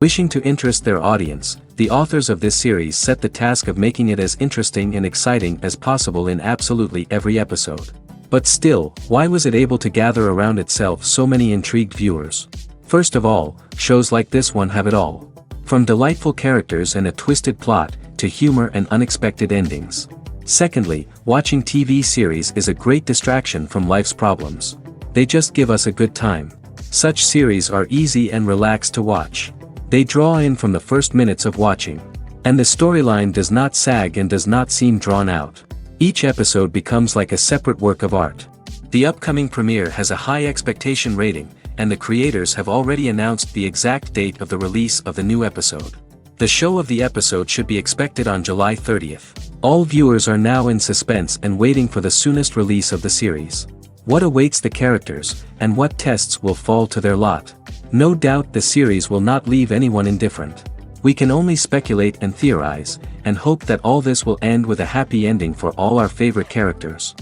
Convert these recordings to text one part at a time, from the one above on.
Wishing to interest their audience, the authors of this series set the task of making it as interesting and exciting as possible in absolutely every episode. But still, why was it able to gather around itself so many intrigued viewers? First of all, shows like this one have it all. From delightful characters and a twisted plot, to humor and unexpected endings. Secondly, watching TV series is a great distraction from life's problems. They just give us a good time. Such series are easy and relaxed to watch. They draw in from the first minutes of watching. And the storyline does not sag and does not seem drawn out. Each episode becomes like a separate work of art. The upcoming premiere has a high expectation rating, and the creators have already announced the exact date of the release of the new episode. The show of the episode should be expected on July 30th. All viewers are now in suspense and waiting for the soonest release of the series. What awaits the characters, and what tests will fall to their lot? No doubt the series will not leave anyone indifferent. We can only speculate and theorize, and hope that all this will end with a happy ending for all our favorite characters.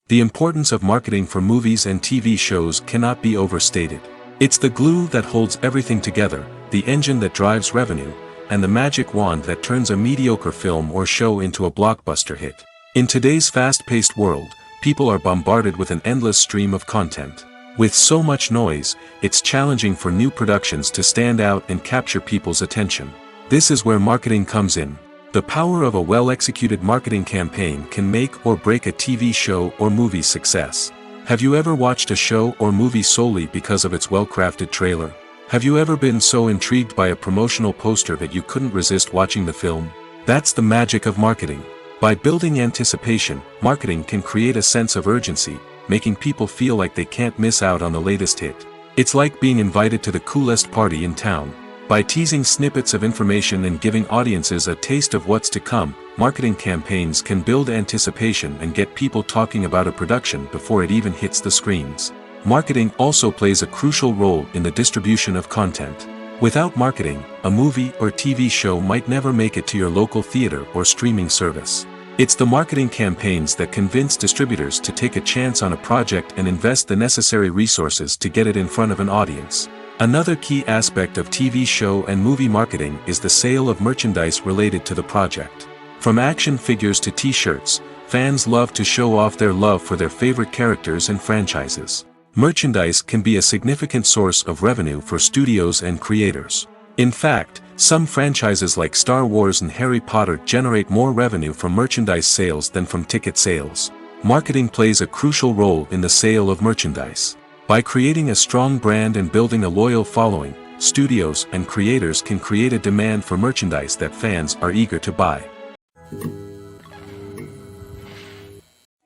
The importance of marketing for movies and TV shows cannot be overstated. It's the glue that holds everything together, the engine that drives revenue, and the magic wand that turns a mediocre film or show into a blockbuster hit. In today's fast-paced world, people are bombarded with an endless stream of content. With so much noise, it's challenging for new productions to stand out and capture people's attention. This is where marketing comes in. The power of a well-executed marketing campaign can make or break a TV show or movie's success. Have you ever watched a show or movie solely because of its well-crafted trailer? Have you ever been so intrigued by a promotional poster that you couldn't resist watching the film? That's the magic of marketing. By building anticipation, marketing can create a sense of urgency, making people feel like they can't miss out on the latest hit. It's like being invited to the coolest party in town. By teasing snippets of information and giving audiences a taste of what's to come, marketing campaigns can build anticipation and get people talking about a production before it even hits the screens. Marketing also plays a crucial role in the distribution of content. Without marketing, a movie or TV show might never make it to your local theater or streaming service. It's the marketing campaigns that convince distributors to take a chance on a project and invest the necessary resources to get it in front of an audience. Another key aspect of TV show and movie marketing is the sale of merchandise related to the project. From action figures to t-shirts, fans love to show off their love for their favorite characters and franchises. Merchandise can be a significant source of revenue for studios and creators. In fact, some franchises like Star Wars and Harry Potter generate more revenue from merchandise sales than from ticket sales. Marketing plays a crucial role in the sale of merchandise. By creating a strong brand and building a loyal following, studios and creators can create a demand for merchandise that fans are eager to buy.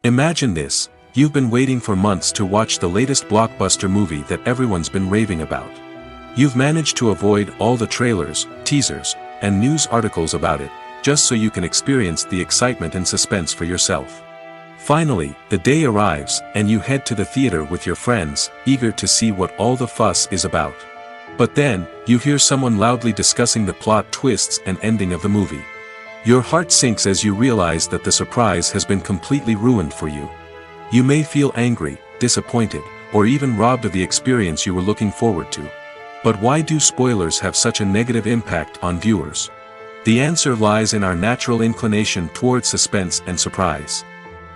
Imagine this. You've been waiting for months to watch the latest blockbuster movie that everyone's been raving about. You've managed to avoid all the trailers, teasers, and news articles about it, just so you can experience the excitement and suspense for yourself. Finally, the day arrives, and you head to the theater with your friends, eager to see what all the fuss is about. But then, you hear someone loudly discussing the plot twists and ending of the movie. Your heart sinks as you realize that the surprise has been completely ruined for you. You may feel angry, disappointed, or even robbed of the experience you were looking forward to. But why do spoilers have such a negative impact on viewers? The answer lies in our natural inclination towards suspense and surprise.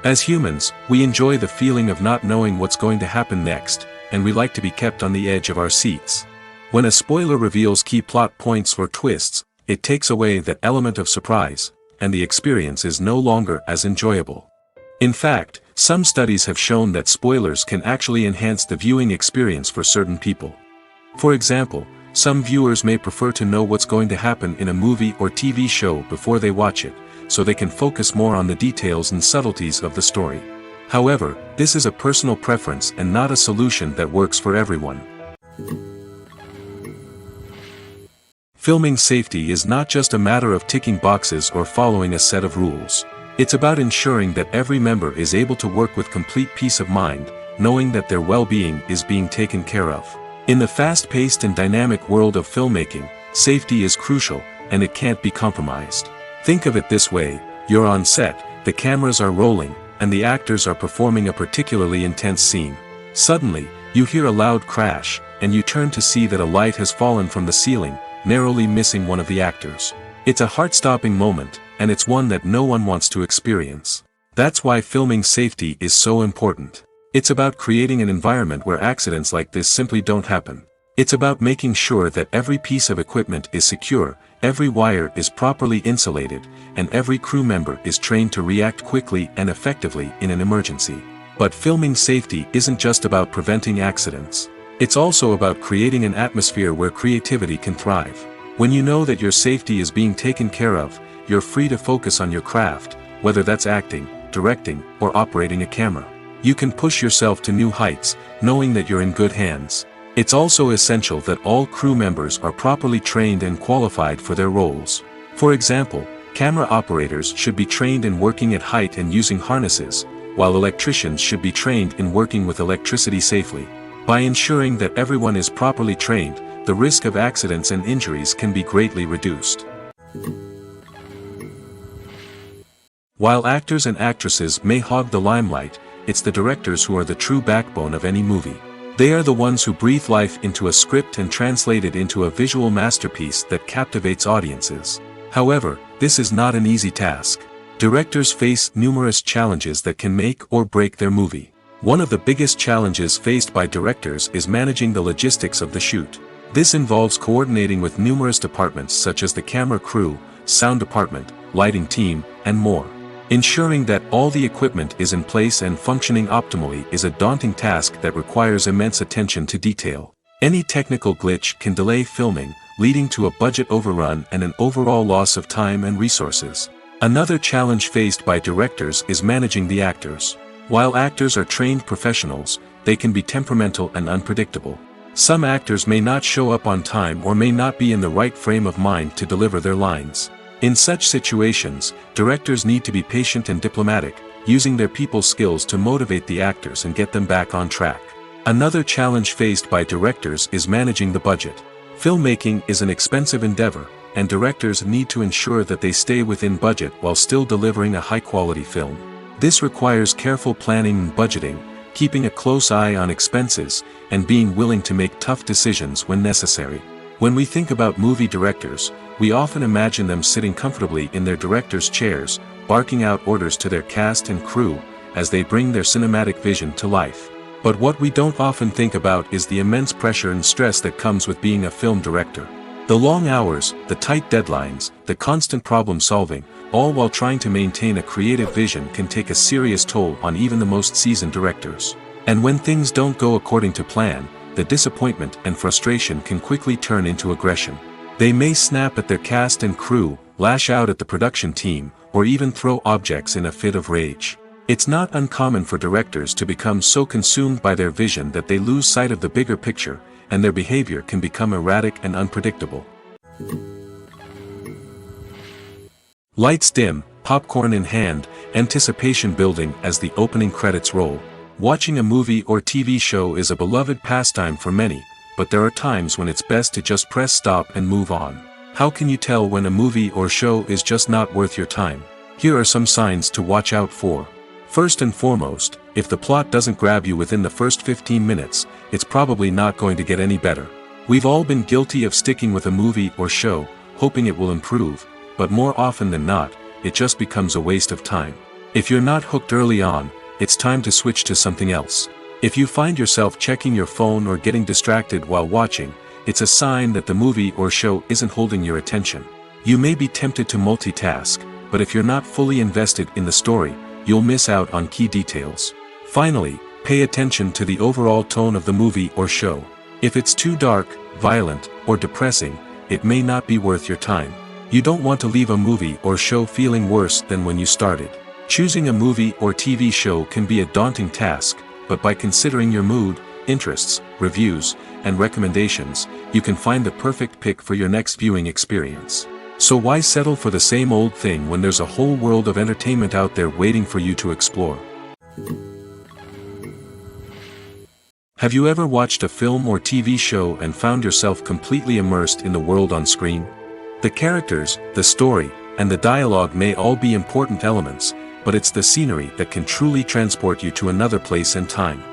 As humans, we enjoy the feeling of not knowing what's going to happen next, and we like to be kept on the edge of our seats. When a spoiler reveals key plot points or twists, it takes away that element of surprise, and the experience is no longer as enjoyable. In fact, some studies have shown that spoilers can actually enhance the viewing experience for certain people. For example, some viewers may prefer to know what's going to happen in a movie or TV show before they watch it, so they can focus more on the details and subtleties of the story. However, this is a personal preference and not a solution that works for everyone. Filming safety is not just a matter of ticking boxes or following a set of rules. It's about ensuring that every member is able to work with complete peace of mind, knowing that their well-being is being taken care of. In the fast-paced and dynamic world of filmmaking, safety is crucial, and it can't be compromised. Think of it this way: you're on set, the cameras are rolling, and the actors are performing a particularly intense scene. Suddenly, you hear a loud crash, and you turn to see that a light has fallen from the ceiling, narrowly missing one of the actors. It's a heart-stopping moment, and it's one that no one wants to experience. That's why filming safety is so important. It's about creating an environment where accidents like this simply don't happen. It's about making sure that every piece of equipment is secure, every wire is properly insulated, and every crew member is trained to react quickly and effectively in an emergency. But filming safety isn't just about preventing accidents. It's also about creating an atmosphere where creativity can thrive. When you know that your safety is being taken care of, you're free to focus on your craft, whether that's acting, directing, or operating a camera. You can push yourself to new heights, knowing that you're in good hands. It's also essential that all crew members are properly trained and qualified for their roles. For example, camera operators should be trained in working at height and using harnesses, while electricians should be trained in working with electricity safely. By ensuring that everyone is properly trained, the risk of accidents and injuries can be greatly reduced. While actors and actresses may hog the limelight, it's the directors who are the true backbone of any movie. They are the ones who breathe life into a script and translate it into a visual masterpiece that captivates audiences. However, this is not an easy task. Directors face numerous challenges that can make or break their movie. One of the biggest challenges faced by directors is managing the logistics of the shoot. This involves coordinating with numerous departments such as the camera crew, sound department, lighting team, and more. Ensuring that all the equipment is in place and functioning optimally is a daunting task that requires immense attention to detail. Any technical glitch can delay filming, leading to a budget overrun and an overall loss of time and resources. Another challenge faced by directors is managing the actors. While actors are trained professionals, they can be temperamental and unpredictable. Some actors may not show up on time or may not be in the right frame of mind to deliver their lines. In such situations, directors need to be patient and diplomatic, using their people skills to motivate the actors and get them back on track. Another challenge faced by directors is managing the budget. Filmmaking is an expensive endeavor, and directors need to ensure that they stay within budget while still delivering a high-quality film. This requires careful planning and budgeting, keeping a close eye on expenses, and being willing to make tough decisions when necessary. When we think about movie directors, we often imagine them sitting comfortably in their director's chairs, barking out orders to their cast and crew, as they bring their cinematic vision to life. But what we don't often think about is the immense pressure and stress that comes with being a film director. The long hours, the tight deadlines, the constant problem solving, all while trying to maintain a creative vision can take a serious toll on even the most seasoned directors. And when things don't go according to plan, the disappointment and frustration can quickly turn into aggression. They may snap at their cast and crew, lash out at the production team, or even throw objects in a fit of rage. It's not uncommon for directors to become so consumed by their vision that they lose sight of the bigger picture, and their behavior can become erratic and unpredictable. Lights dim, popcorn in hand, anticipation building as the opening credits roll. Watching a movie or TV show is a beloved pastime for many, but there are times when it's best to just press stop and move on. How can you tell when a movie or show is just not worth your time? Here are some signs to watch out for. First and foremost, if the plot doesn't grab you within the first 15 minutes, it's probably not going to get any better. We've all been guilty of sticking with a movie or show, hoping it will improve, but more often than not, it just becomes a waste of time. If you're not hooked early on, it's time to switch to something else. If you find yourself checking your phone or getting distracted while watching, it's a sign that the movie or show isn't holding your attention. You may be tempted to multitask, but if you're not fully invested in the story, you'll miss out on key details. Finally, pay attention to the overall tone of the movie or show. If it's too dark, violent, or depressing, it may not be worth your time. You don't want to leave a movie or show feeling worse than when you started. Choosing a movie or TV show can be a daunting task, but by considering your mood, interests, reviews, and recommendations, you can find the perfect pick for your next viewing experience. So why settle for the same old thing when there's a whole world of entertainment out there waiting for you to explore? Have you ever watched a film or TV show and found yourself completely immersed in the world on screen? The characters, the story, and the dialogue may all be important elements, but it's the scenery that can truly transport you to another place and time.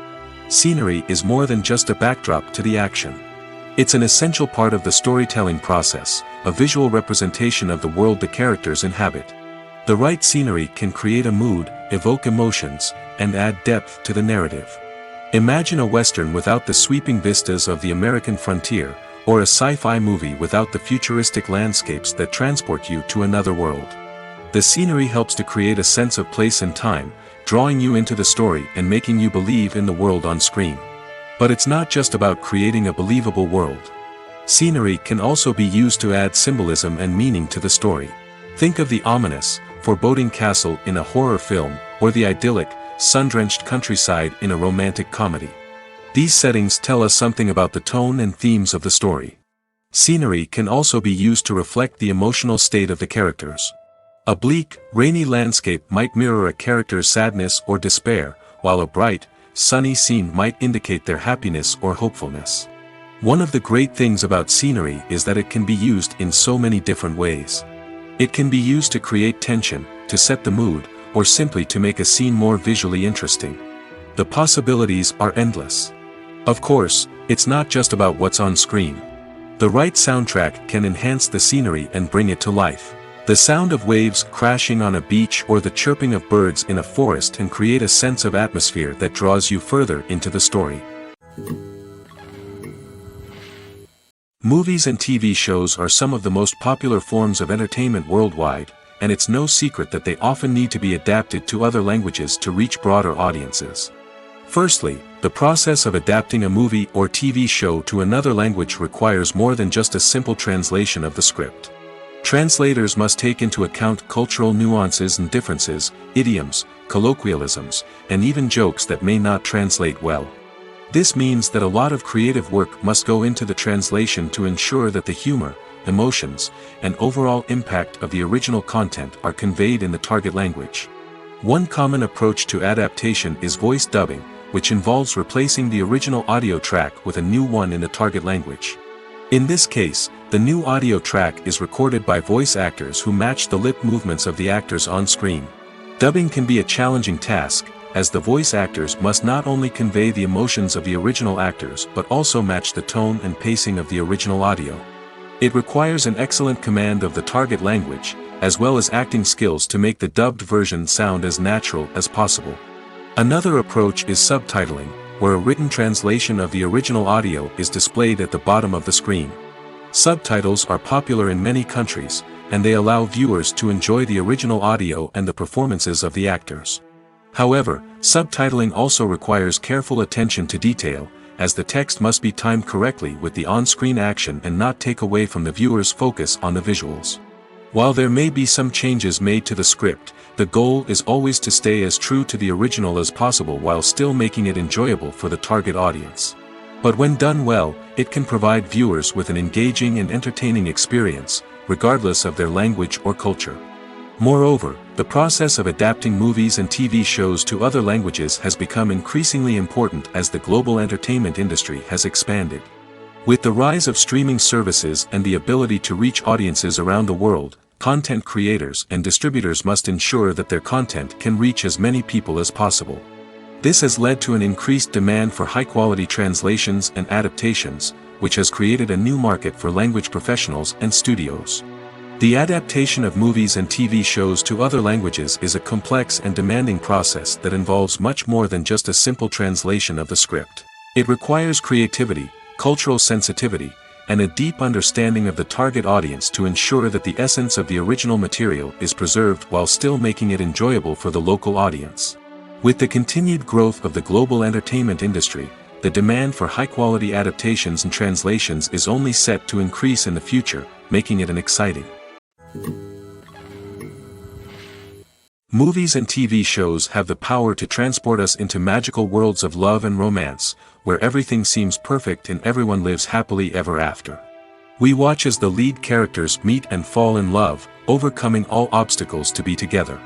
Scenery is more than just a backdrop to the action. It's an essential part of the storytelling process, a visual representation of the world the characters inhabit. The right scenery can create a mood, evoke emotions, and add depth to the narrative. Imagine a Western without the sweeping vistas of the American frontier, or a sci-fi movie without the futuristic landscapes that transport you to another world. The scenery helps to create a sense of place and time, drawing you into the story and making you believe in the world on screen. But it's not just about creating a believable world. Scenery can also be used to add symbolism and meaning to the story. Think of the ominous, foreboding castle in a horror film, or the idyllic, sun-drenched countryside in a romantic comedy. These settings tell us something about the tone and themes of the story. Scenery can also be used to reflect the emotional state of the characters. A bleak, rainy landscape might mirror a character's sadness or despair, while a bright, sunny scene might indicate their happiness or hopefulness. One of the great things about scenery is that it can be used in so many different ways. It can be used to create tension, to set the mood, or simply to make a scene more visually interesting. The possibilities are endless. Of course, it's not just about what's on screen. The right soundtrack can enhance the scenery and bring it to life. The sound of waves crashing on a beach or the chirping of birds in a forest can create a sense of atmosphere that draws you further into the story. Movies and TV shows are some of the most popular forms of entertainment worldwide, and it's no secret that they often need to be adapted to other languages to reach broader audiences. Firstly, the process of adapting a movie or TV show to another language requires more than just a simple translation of the script. Translators must take into account cultural nuances and differences, idioms, colloquialisms, and even jokes that may not translate well. This means that a lot of creative work must go into the translation to ensure that the humor, emotions, and overall impact of the original content are conveyed in the target language. One common approach to adaptation is voice dubbing, which involves replacing the original audio track with a new one in the target language. In this case, the new audio track is recorded by voice actors who match the lip movements of the actors on screen. Dubbing can be a challenging task, as the voice actors must not only convey the emotions of the original actors but also match the tone and pacing of the original audio. It requires an excellent command of the target language, as well as acting skills to make the dubbed version sound as natural as possible. Another approach is subtitling, where a written translation of the original audio is displayed at the bottom of the screen. Subtitles are popular in many countries, and they allow viewers to enjoy the original audio and the performances of the actors. However, subtitling also requires careful attention to detail, as the text must be timed correctly with the on-screen action and not take away from the viewer's focus on the visuals. While there may be some changes made to the script, the goal is always to stay as true to the original as possible while still making it enjoyable for the target audience. But when done well, it can provide viewers with an engaging and entertaining experience, regardless of their language or culture. Moreover, the process of adapting movies and TV shows to other languages has become increasingly important as the global entertainment industry has expanded. With the rise of streaming services and the ability to reach audiences around the world, content creators and distributors must ensure that their content can reach as many people as possible. This has led to an increased demand for high-quality translations and adaptations, which has created a new market for language professionals and studios. The adaptation of movies and TV shows to other languages is a complex and demanding process that involves much more than just a simple translation of the script. It requires creativity, cultural sensitivity, and a deep understanding of the target audience to ensure that the essence of the original material is preserved while still making it enjoyable for the local audience. With the continued growth of the global entertainment industry, the demand for high-quality adaptations and translations is only set to increase in the future, making it an exciting. Movies and TV shows have the power to transport us into magical worlds of love and romance, where everything seems perfect and everyone lives happily ever after. We watch as the lead characters meet and fall in love, overcoming all obstacles to be together.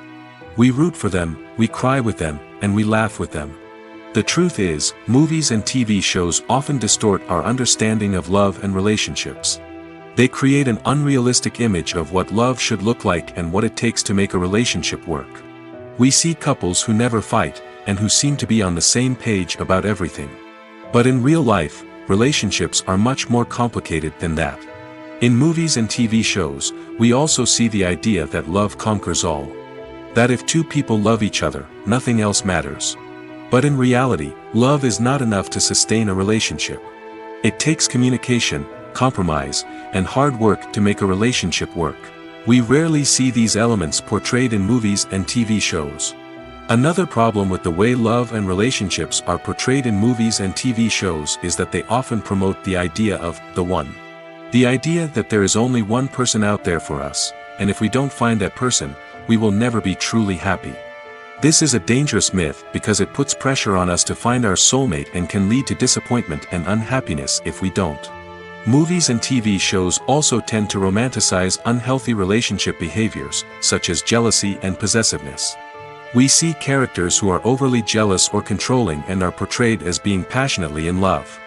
We root for them, we cry with them, and we laugh with them. The truth is, movies and TV shows often distort our understanding of love and relationships. They create an unrealistic image of what love should look like and what it takes to make a relationship work. We see couples who never fight, and who seem to be on the same page about everything. But in real life, relationships are much more complicated than that. In movies and TV shows, we also see the idea that love conquers all. That if two people love each other, nothing else matters. But in reality, love is not enough to sustain a relationship. It takes communication, compromise, and hard work to make a relationship work. We rarely see these elements portrayed in movies and TV shows. Another problem with the way love and relationships are portrayed in movies and TV shows is that they often promote the idea of the one. The idea that there is only one person out there for us, and if we don't find that person, we will never be truly happy. This is a dangerous myth because it puts pressure on us to find our soulmate and can lead to disappointment and unhappiness if we don't. Movies and TV shows also tend to romanticize unhealthy relationship behaviors, such as jealousy and possessiveness. We see characters who are overly jealous or controlling and are portrayed as being passionately in love.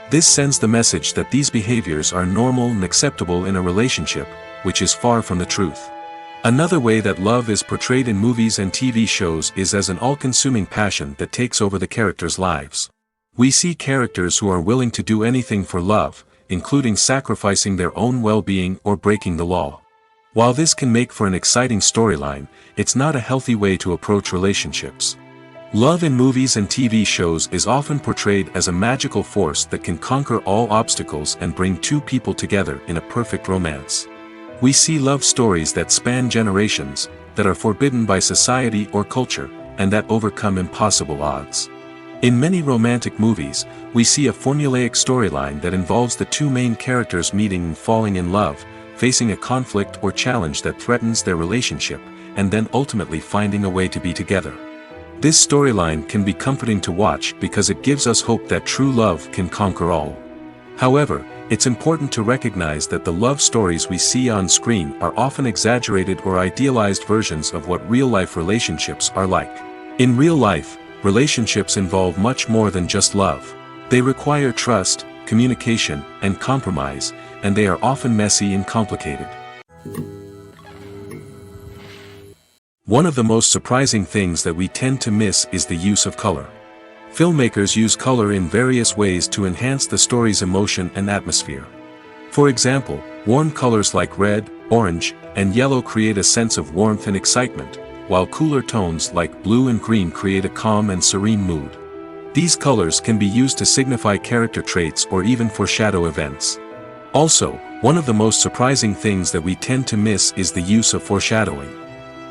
This sends the message that these behaviors are normal and acceptable in a relationship, which is far from the truth. Another way that love is portrayed in movies and TV shows is as an all-consuming passion that takes over the characters' lives. We see characters who are willing to do anything for love, including sacrificing their own well-being or breaking the law. While this can make for an exciting storyline, it's not a healthy way to approach relationships. Love in movies and TV shows is often portrayed as a magical force that can conquer all obstacles and bring two people together in a perfect romance. We see love stories that span generations, that are forbidden by society or culture, and that overcome impossible odds. In many romantic movies, we see a formulaic storyline that involves the two main characters meeting and falling in love, facing a conflict or challenge that threatens their relationship, and then ultimately finding a way to be together. This storyline can be comforting to watch because it gives us hope that true love can conquer all. However, it's important to recognize that the love stories we see on screen are often exaggerated or idealized versions of what real-life relationships are like. In real life, relationships involve much more than just love. They require trust, communication, and compromise, and they are often messy and complicated. One of the most surprising things that we tend to miss is the use of color. Filmmakers use color in various ways to enhance the story's emotion and atmosphere. For example, warm colors like red, orange, and yellow create a sense of warmth and excitement, while cooler tones like blue and green create a calm and serene mood. These colors can be used to signify character traits or even foreshadow events. Also, one of the most surprising things that we tend to miss is the use of foreshadowing.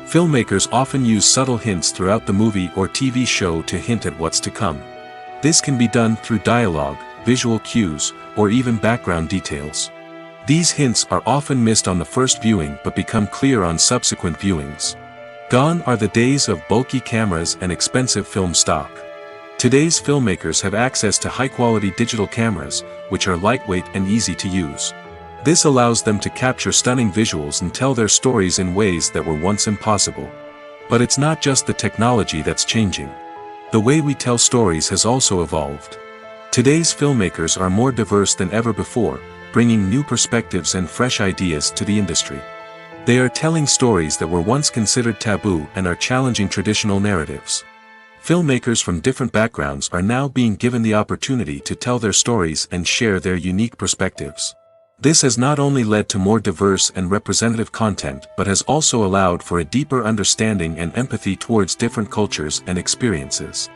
Filmmakers often use subtle hints throughout the movie or TV show to hint at what's to come. This can be done through dialogue, visual cues, or even background details. These hints are often missed on the first viewing but become clear on subsequent viewings. Gone are the days of bulky cameras and expensive film stock. Today's filmmakers have access to high-quality digital cameras, which are lightweight and easy to use. This allows them to capture stunning visuals and tell their stories in ways that were once impossible. But it's not just the technology that's changing. The way we tell stories has also evolved. Today's filmmakers are more diverse than ever before, bringing new perspectives and fresh ideas to the industry. They are telling stories that were once considered taboo and are challenging traditional narratives. Filmmakers from different backgrounds are now being given the opportunity to tell their stories and share their unique perspectives. This has not only led to more diverse and representative content but has also allowed for a deeper understanding and empathy towards different cultures and experiences.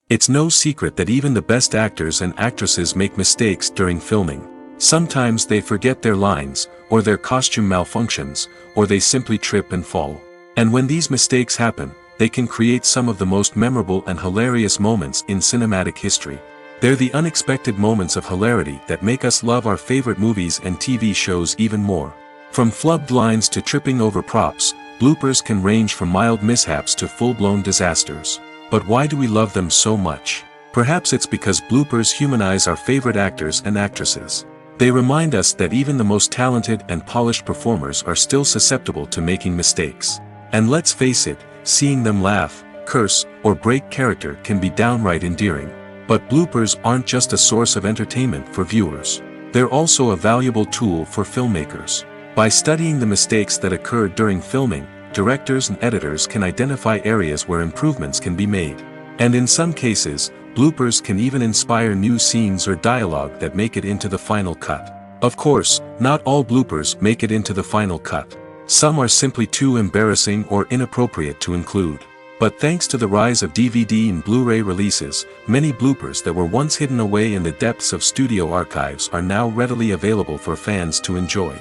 It's no secret that even the best actors and actresses make mistakes during filming. Sometimes they forget their lines, or their costume malfunctions, or they simply trip and fall. And when these mistakes happen, they can create some of the most memorable and hilarious moments in cinematic history. They're the unexpected moments of hilarity that make us love our favorite movies and TV shows even more. From flubbed lines to tripping over props, bloopers can range from mild mishaps to full-blown disasters. But why do we love them so much? Perhaps it's because bloopers humanize our favorite actors and actresses. They remind us that even the most talented and polished performers are still susceptible to making mistakes. And let's face it, seeing them laugh, curse, or break character can be downright endearing. But bloopers aren't just a source of entertainment for viewers. They're also a valuable tool for filmmakers. By studying the mistakes that occurred during filming, directors and editors can identify areas where improvements can be made. And in some cases, bloopers can even inspire new scenes or dialogue that make it into the final cut. Of course, not all bloopers make it into the final cut. Some are simply too embarrassing or inappropriate to include. But thanks to the rise of DVD and Blu-ray releases, many bloopers that were once hidden away in the depths of studio archives are now readily available for fans to enjoy.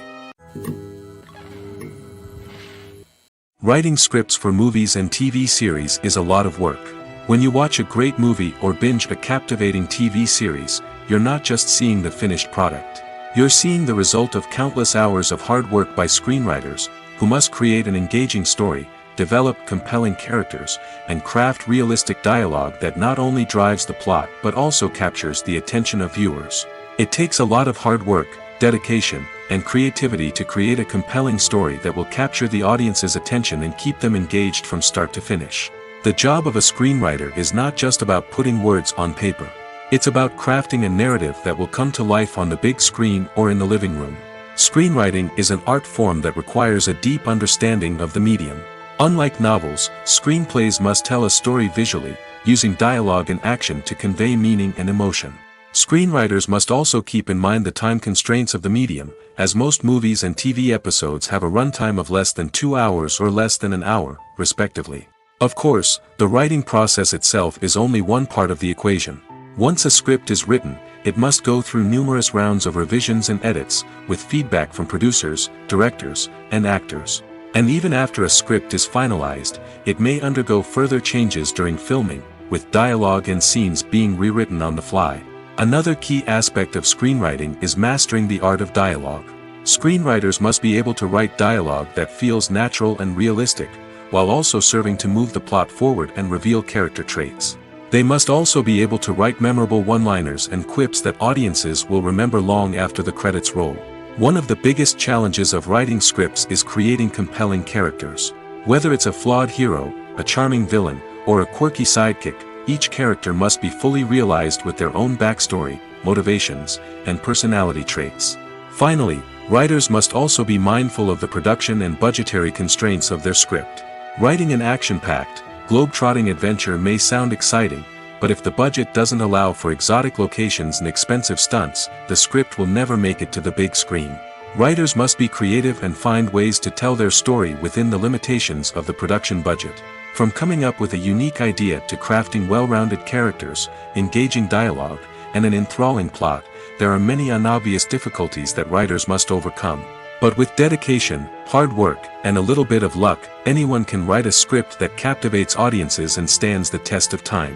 Writing scripts for movies and TV series is a lot of work. When you watch a great movie or binge a captivating TV series, you're not just seeing the finished product. You're seeing the result of countless hours of hard work by screenwriters, who must create an engaging story, develop compelling characters, and craft realistic dialogue that not only drives the plot but also captures the attention of viewers. It takes a lot of hard work, dedication, and creativity to create a compelling story that will capture the audience's attention and keep them engaged from start to finish. The job of a screenwriter is not just about putting words on paper. It's about crafting a narrative that will come to life on the big screen or in the living room. Screenwriting is an art form that requires a deep understanding of the medium. Unlike novels, screenplays must tell a story visually, using dialogue and action to convey meaning and emotion. Screenwriters must also keep in mind the time constraints of the medium, as most movies and TV episodes have a runtime of less than 2 hours or less than an hour, respectively. Of course, the writing process itself is only one part of the equation. Once a script is written, it must go through numerous rounds of revisions and edits, with feedback from producers, directors, and actors. And even after a script is finalized, it may undergo further changes during filming, with dialogue and scenes being rewritten on the fly. Another key aspect of screenwriting is mastering the art of dialogue. Screenwriters must be able to write dialogue that feels natural and realistic, while also serving to move the plot forward and reveal character traits. They must also be able to write memorable one-liners and quips that audiences will remember long after the credits roll. One of the biggest challenges of writing scripts is creating compelling characters. Whether it's a flawed hero, a charming villain, or a quirky sidekick, each character must be fully realized with their own backstory, motivations, and personality traits. Finally, writers must also be mindful of the production and budgetary constraints of their script. Writing an action-packed, globe-trotting adventure may sound exciting, but if the budget doesn't allow for exotic locations and expensive stunts, the script will never make it to the big screen. Writers must be creative and find ways to tell their story within the limitations of the production budget. From coming up with a unique idea to crafting well-rounded characters, engaging dialogue, and an enthralling plot, there are many unobvious difficulties that writers must overcome. But with dedication, hard work, and a little bit of luck, anyone can write a script that captivates audiences and stands the test of time.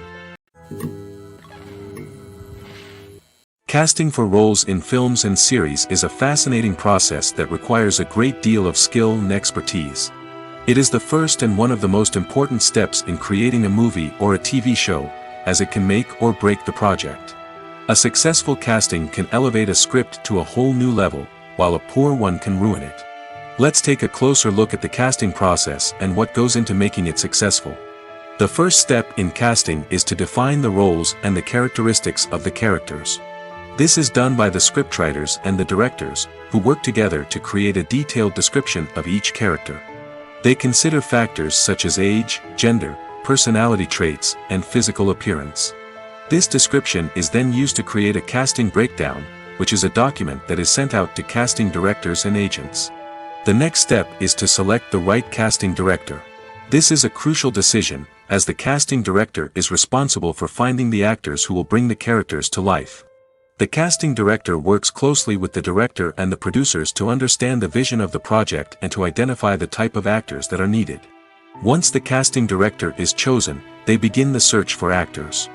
Casting for roles in films and series is a fascinating process that requires a great deal of skill and expertise. It is the first and one of the most important steps in creating a movie or a TV show, as it can make or break the project. A successful casting can elevate a script to a whole new level, while a poor one can ruin it. Let's take a closer look at the casting process and what goes into making it successful. The first step in casting is to define the roles and the characteristics of the characters. This is done by the scriptwriters and the directors, who work together to create a detailed description of each character. They consider factors such as age, gender, personality traits, and physical appearance. This description is then used to create a casting breakdown, which is a document that is sent out to casting directors and agents. The next step is to select the right casting director. This is a crucial decision, as the casting director is responsible for finding the actors who will bring the characters to life. The casting director works closely with the director and the producers to understand the vision of the project and to identify the type of actors that are needed. Once the casting director is chosen, they begin the search for actors.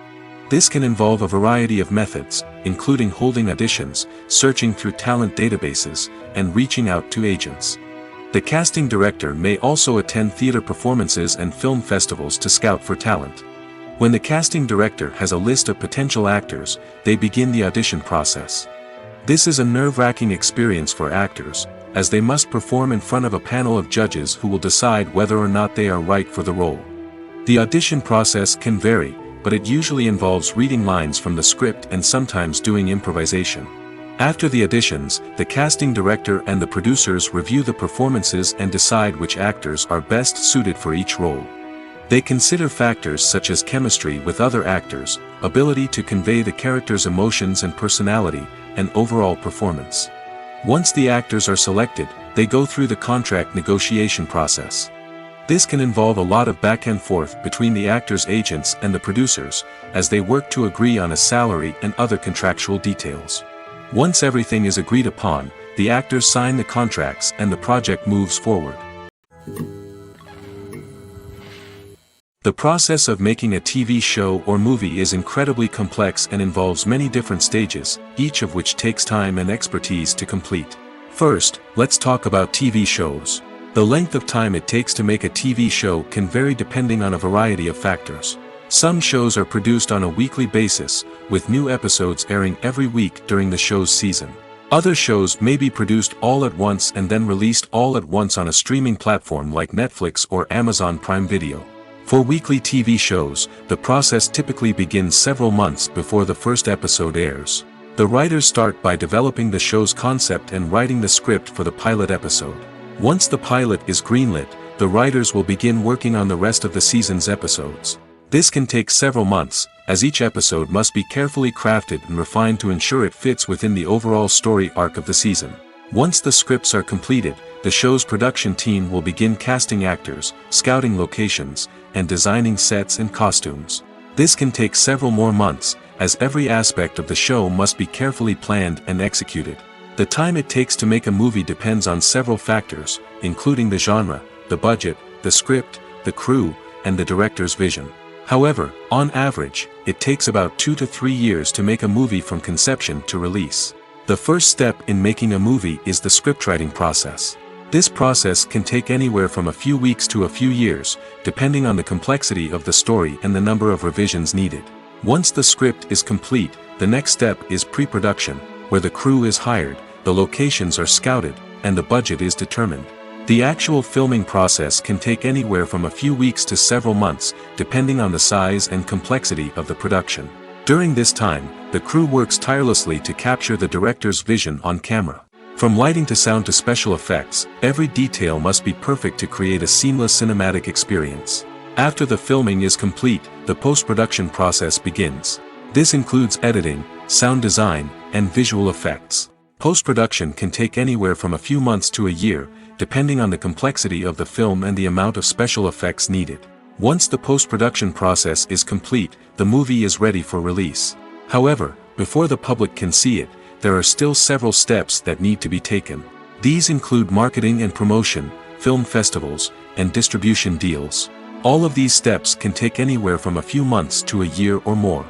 This can involve a variety of methods, including holding auditions, searching through talent databases, and reaching out to agents. The casting director may also attend theater performances and film festivals to scout for talent. When the casting director has a list of potential actors, they begin the audition process. This is a nerve-wracking experience for actors, as they must perform in front of a panel of judges who will decide whether or not they are right for the role. The audition process can vary, but it usually involves reading lines from the script and sometimes doing improvisation. After the auditions, the casting director and the producers review the performances and decide which actors are best suited for each role. They consider factors such as chemistry with other actors, ability to convey the character's emotions and personality, and overall performance. Once the actors are selected, they go through the contract negotiation process. This can involve a lot of back and forth between the actors' agents and the producers, as they work to agree on a salary and other contractual details. Once everything is agreed upon, the actors sign the contracts and the project moves forward. The process of making a TV show or movie is incredibly complex and involves many different stages, each of which takes time and expertise to complete. First, let's talk about TV shows. The length of time it takes to make a TV show can vary depending on a variety of factors. Some shows are produced on a weekly basis, with new episodes airing every week during the show's season. Other shows may be produced all at once and then released all at once on a streaming platform like Netflix or Amazon Prime Video. For weekly TV shows, the process typically begins several months before the first episode airs. The writers start by developing the show's concept and writing the script for the pilot episode. Once the pilot is greenlit, the writers will begin working on the rest of the season's episodes. This can take several months, as each episode must be carefully crafted and refined to ensure it fits within the overall story arc of the season. Once the scripts are completed, the show's production team will begin casting actors, scouting locations, and designing sets and costumes. This can take several more months, as every aspect of the show must be carefully planned and executed. The time it takes to make a movie depends on several factors, including the genre, the budget, the script, the crew, and the director's vision. However, on average, it takes about 2 to 3 years to make a movie from conception to release. The first step in making a movie is the scriptwriting process. This process can take anywhere from a few weeks to a few years, depending on the complexity of the story and the number of revisions needed. Once the script is complete, the next step is pre-production, where the crew is hired, the locations are scouted, and the budget is determined. The actual filming process can take anywhere from a few weeks to several months, depending on the size and complexity of the production. During this time, the crew works tirelessly to capture the director's vision on camera. From lighting to sound to special effects, every detail must be perfect to create a seamless cinematic experience. After the filming is complete, the post-production process begins. This includes editing, sound design, and visual effects. Post-production can take anywhere from a few months to a year, depending on the complexity of the film and the amount of special effects needed. Once the post-production process is complete, the movie is ready for release. However, before the public can see it, there are still several steps that need to be taken. These include marketing and promotion, film festivals, and distribution deals. All of these steps can take anywhere from a few months to a year or more.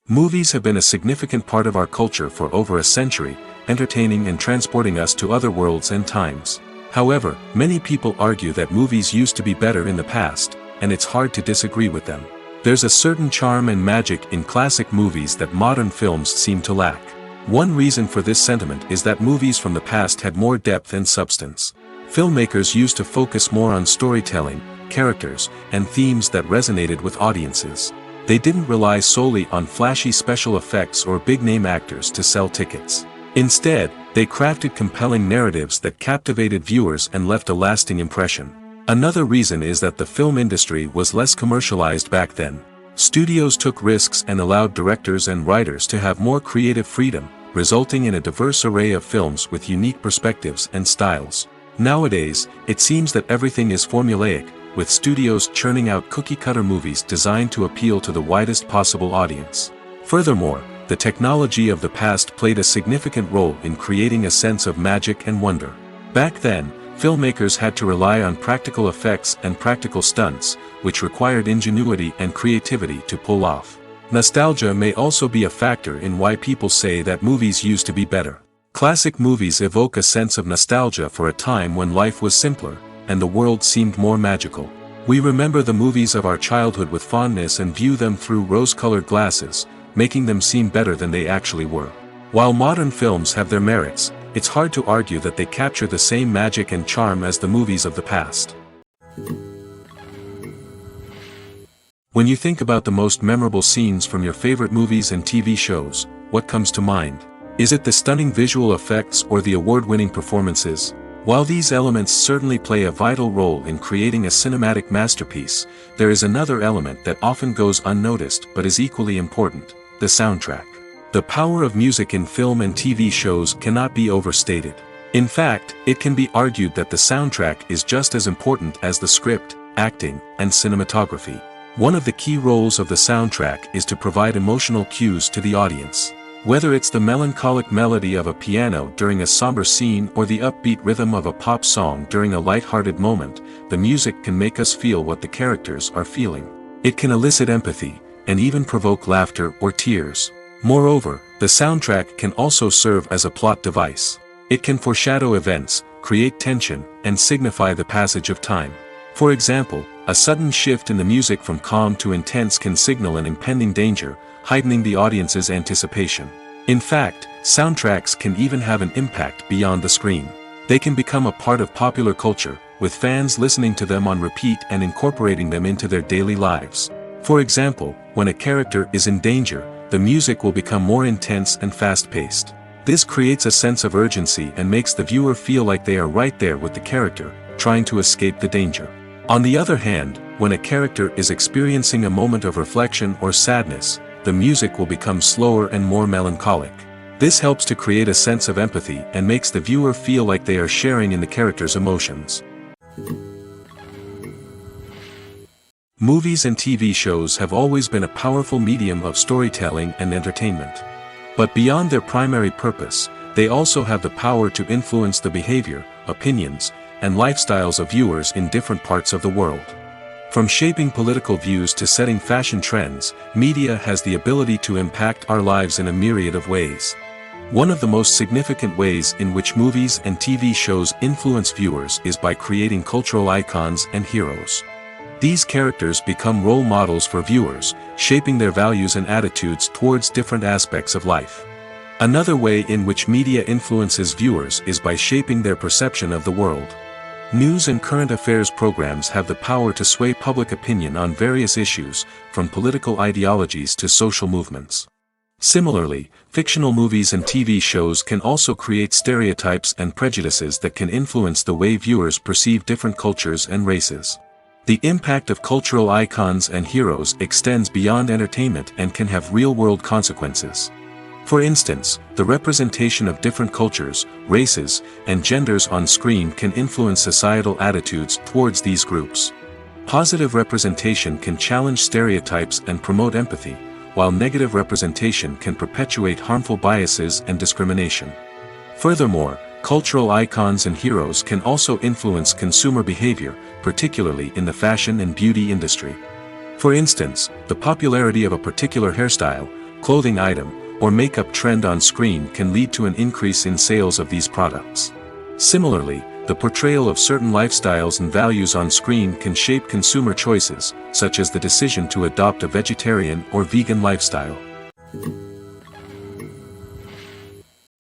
Movies have been a significant part of our culture for over a century, entertaining and transporting us to other worlds and times. However, many people argue that movies used to be better in the past, and it's hard to disagree with them. There's a certain charm and magic in classic movies that modern films seem to lack. One reason for this sentiment is that movies from the past had more depth and substance. Filmmakers used to focus more on storytelling, characters, and themes that resonated with audiences. They didn't rely solely on flashy special effects or big-name actors to sell tickets. Instead, they crafted compelling narratives that captivated viewers and left a lasting impression. Another reason is that the film industry was less commercialized back then. Studios took risks and allowed directors and writers to have more creative freedom, resulting in a diverse array of films with unique perspectives and styles. Nowadays, it seems that everything is formulaic, with studios churning out cookie-cutter movies designed to appeal to the widest possible audience. Furthermore, the technology of the past played a significant role in creating a sense of magic and wonder. Back then, filmmakers had to rely on practical effects and practical stunts, which required ingenuity and creativity to pull off. Nostalgia may also be a factor in why people say that movies used to be better. Classic movies evoke a sense of nostalgia for a time when life was simpler, and the world seemed more magical. We remember the movies of our childhood with fondness and view them through rose-colored glasses, making them seem better than they actually were. While modern films have their merits, it's hard to argue that they capture the same magic and charm as the movies of the past. When you think about the most memorable scenes from your favorite movies and TV shows, what comes to mind? Is it the stunning visual effects or the award-winning performances? While these elements certainly play a vital role in creating a cinematic masterpiece, there is another element that often goes unnoticed but is equally important: the soundtrack. The power of music in film and TV shows cannot be overstated. In fact, it can be argued that the soundtrack is just as important as the script, acting, and cinematography. One of the key roles of the soundtrack is to provide emotional cues to the audience. Whether it's the melancholic melody of a piano during a somber scene or the upbeat rhythm of a pop song during a light-hearted moment, the music can make us feel what the characters are feeling. It can elicit empathy, and even provoke laughter or tears. Moreover, the soundtrack can also serve as a plot device. It can foreshadow events, create tension, and signify the passage of time. For example, a sudden shift in the music from calm to intense can signal an impending danger, heightening the audience's anticipation. In fact, soundtracks can even have an impact beyond the screen. They can become a part of popular culture, with fans listening to them on repeat and incorporating them into their daily lives. For example, when a character is in danger, the music will become more intense and fast-paced. This creates a sense of urgency and makes the viewer feel like they are right there with the character, trying to escape the danger. On the other hand, when a character is experiencing a moment of reflection or sadness, the music will become slower and more melancholic. This helps to create a sense of empathy and makes the viewer feel like they are sharing in the character's emotions. Movies and TV shows have always been a powerful medium of storytelling and entertainment. But beyond their primary purpose, they also have the power to influence the behavior, opinions, and lifestyles of viewers in different parts of the world. From shaping political views to setting fashion trends, media has the ability to impact our lives in a myriad of ways. One of the most significant ways in which movies and TV shows influence viewers is by creating cultural icons and heroes. These characters become role models for viewers, shaping their values and attitudes towards different aspects of life. Another way in which media influences viewers is by shaping their perception of the world. News and current affairs programs have the power to sway public opinion on various issues, from political ideologies to social movements. Similarly, fictional movies and TV shows can also create stereotypes and prejudices that can influence the way viewers perceive different cultures and races. The impact of cultural icons and heroes extends beyond entertainment and can have real-world consequences. For instance, the representation of different cultures, races, and genders on screen can influence societal attitudes towards these groups. Positive representation can challenge stereotypes and promote empathy, while negative representation can perpetuate harmful biases and discrimination. Furthermore, cultural icons and heroes can also influence consumer behavior, particularly in the fashion and beauty industry. For instance, the popularity of a particular hairstyle, clothing item, or makeup trend on screen can lead to an increase in sales of these products. Similarly, the portrayal of certain lifestyles and values on screen can shape consumer choices, such as the decision to adopt a vegetarian or vegan lifestyle.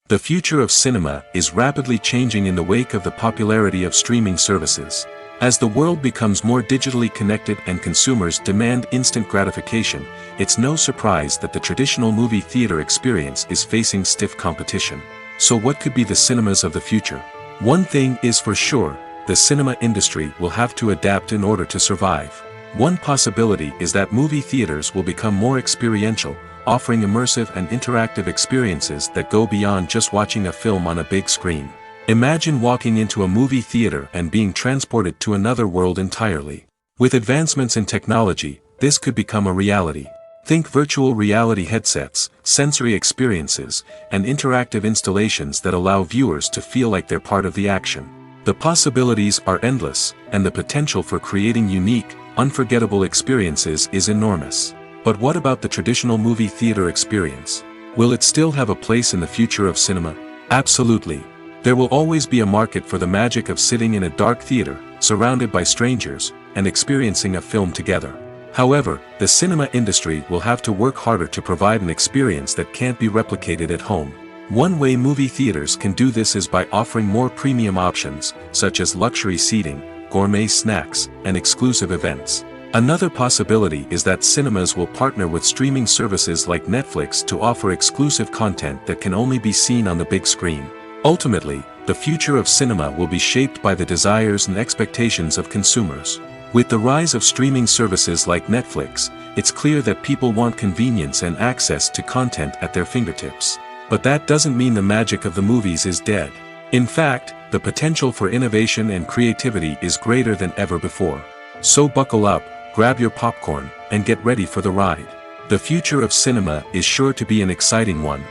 The future of cinema is rapidly changing in the wake of the popularity of streaming services. As the world becomes more digitally connected and consumers demand instant gratification, it's no surprise that the traditional movie theater experience is facing stiff competition. So what could be the cinemas of the future? One thing is for sure, the cinema industry will have to adapt in order to survive. One possibility is that movie theaters will become more experiential, offering immersive and interactive experiences that go beyond just watching a film on a big screen. Imagine walking into a movie theater and being transported to another world entirely. With advancements in technology, this could become a reality. Think virtual reality headsets, sensory experiences, and interactive installations that allow viewers to feel like they're part of the action. The possibilities are endless, and the potential for creating unique, unforgettable experiences is enormous. But what about the traditional movie theater experience? Will it still have a place in the future of cinema? Absolutely. There will always be a market for the magic of sitting in a dark theater, surrounded by strangers, and experiencing a film together. However, the cinema industry will have to work harder to provide an experience that can't be replicated at home. One way movie theaters can do this is by offering more premium options, such as luxury seating, gourmet snacks, and exclusive events. Another possibility is that cinemas will partner with streaming services like Netflix to offer exclusive content that can only be seen on the big screen. Ultimately, the future of cinema will be shaped by the desires and expectations of consumers. With the rise of streaming services like Netflix, it's clear that people want convenience and access to content at their fingertips. But that doesn't mean the magic of the movies is dead. In fact, the potential for innovation and creativity is greater than ever before. So buckle up, grab your popcorn, and get ready for the ride. The future of cinema is sure to be an exciting one.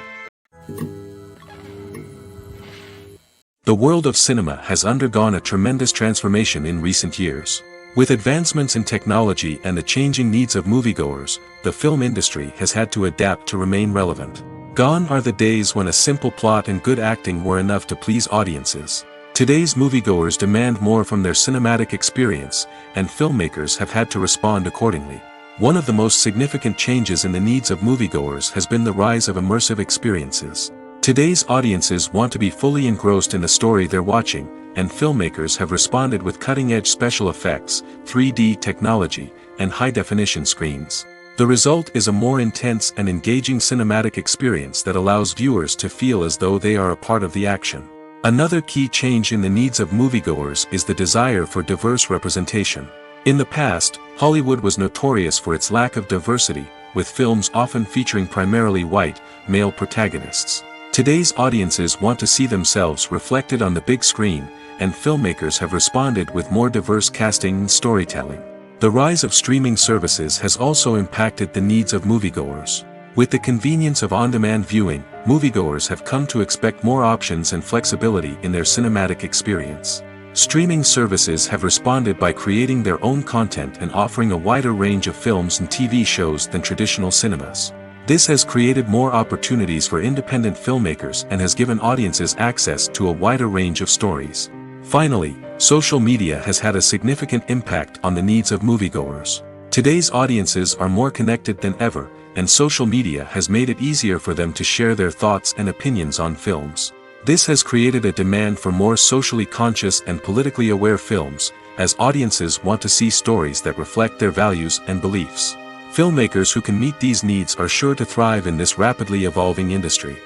The world of cinema has undergone a tremendous transformation in recent years. With advancements in technology and the changing needs of moviegoers, the film industry has had to adapt to remain relevant. Gone are the days when a simple plot and good acting were enough to please audiences. Today's moviegoers demand more from their cinematic experience, and filmmakers have had to respond accordingly. One of the most significant changes in the needs of moviegoers has been the rise of immersive experiences. Today's audiences want to be fully engrossed in the story they're watching, and filmmakers have responded with cutting-edge special effects, 3D technology, and high-definition screens. The result is a more intense and engaging cinematic experience that allows viewers to feel as though they are a part of the action. Another key change in the needs of moviegoers is the desire for diverse representation. In the past, Hollywood was notorious for its lack of diversity, with films often featuring primarily white, male protagonists. Today's audiences want to see themselves reflected on the big screen, and filmmakers have responded with more diverse casting and storytelling. The rise of streaming services has also impacted the needs of moviegoers. With the convenience of on-demand viewing, moviegoers have come to expect more options and flexibility in their cinematic experience. Streaming services have responded by creating their own content and offering a wider range of films and TV shows than traditional cinemas. This has created more opportunities for independent filmmakers and has given audiences access to a wider range of stories. Finally, social media has had a significant impact on the needs of moviegoers. Today's audiences are more connected than ever, and social media has made it easier for them to share their thoughts and opinions on films. This has created a demand for more socially conscious and politically aware films, as audiences want to see stories that reflect their values and beliefs. Filmmakers who can meet these needs are sure to thrive in this rapidly evolving industry.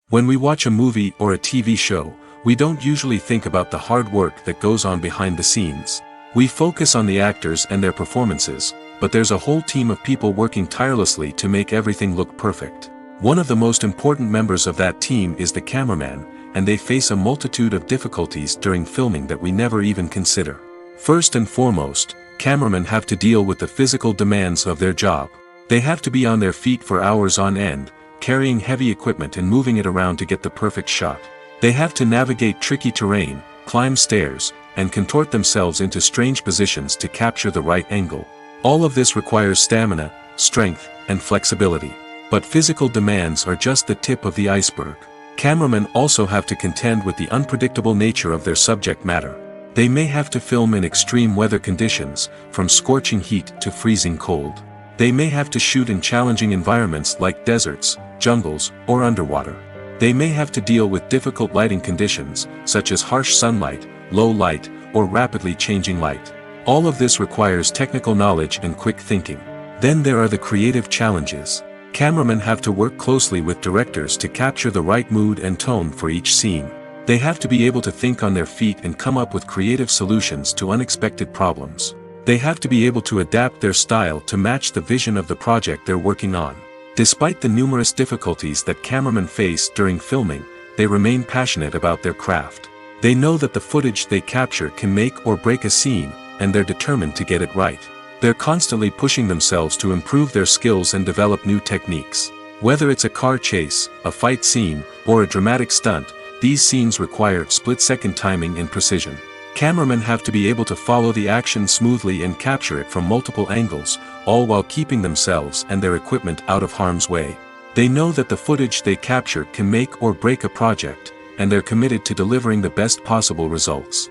When we watch a movie or a TV show, we don't usually think about the hard work that goes on behind the scenes. We focus on the actors and their performances, but there's a whole team of people working tirelessly to make everything look perfect. One of the most important members of that team is the cameraman, and they face a multitude of difficulties during filming that we never even consider. First and foremost, cameramen have to deal with the physical demands of their job. They have to be on their feet for hours on end, carrying heavy equipment and moving it around to get the perfect shot. They have to navigate tricky terrain, climb stairs, and contort themselves into strange positions to capture the right angle. All of this requires stamina, strength, and flexibility. But physical demands are just the tip of the iceberg. Cameramen also have to contend with the unpredictable nature of their subject matter. They may have to film in extreme weather conditions, from scorching heat to freezing cold. They may have to shoot in challenging environments like deserts, jungles, or underwater. They may have to deal with difficult lighting conditions, such as harsh sunlight, low light, or rapidly changing light. All of this requires technical knowledge and quick thinking. Then there are the creative challenges. Cameramen have to work closely with directors to capture the right mood and tone for each scene. They have to be able to think on their feet and come up with creative solutions to unexpected problems. They have to be able to adapt their style to match the vision of the project they're working on. Despite the numerous difficulties that cameramen face during filming, they remain passionate about their craft. They know that the footage they capture can make or break a scene, and they're determined to get it right. They're constantly pushing themselves to improve their skills and develop new techniques. Whether it's a car chase, a fight scene, or a dramatic stunt, these scenes require split-second timing and precision. Cameramen have to be able to follow the action smoothly and capture it from multiple angles, all while keeping themselves and their equipment out of harm's way. They know that the footage they capture can make or break a project, and they're committed to delivering the best possible results.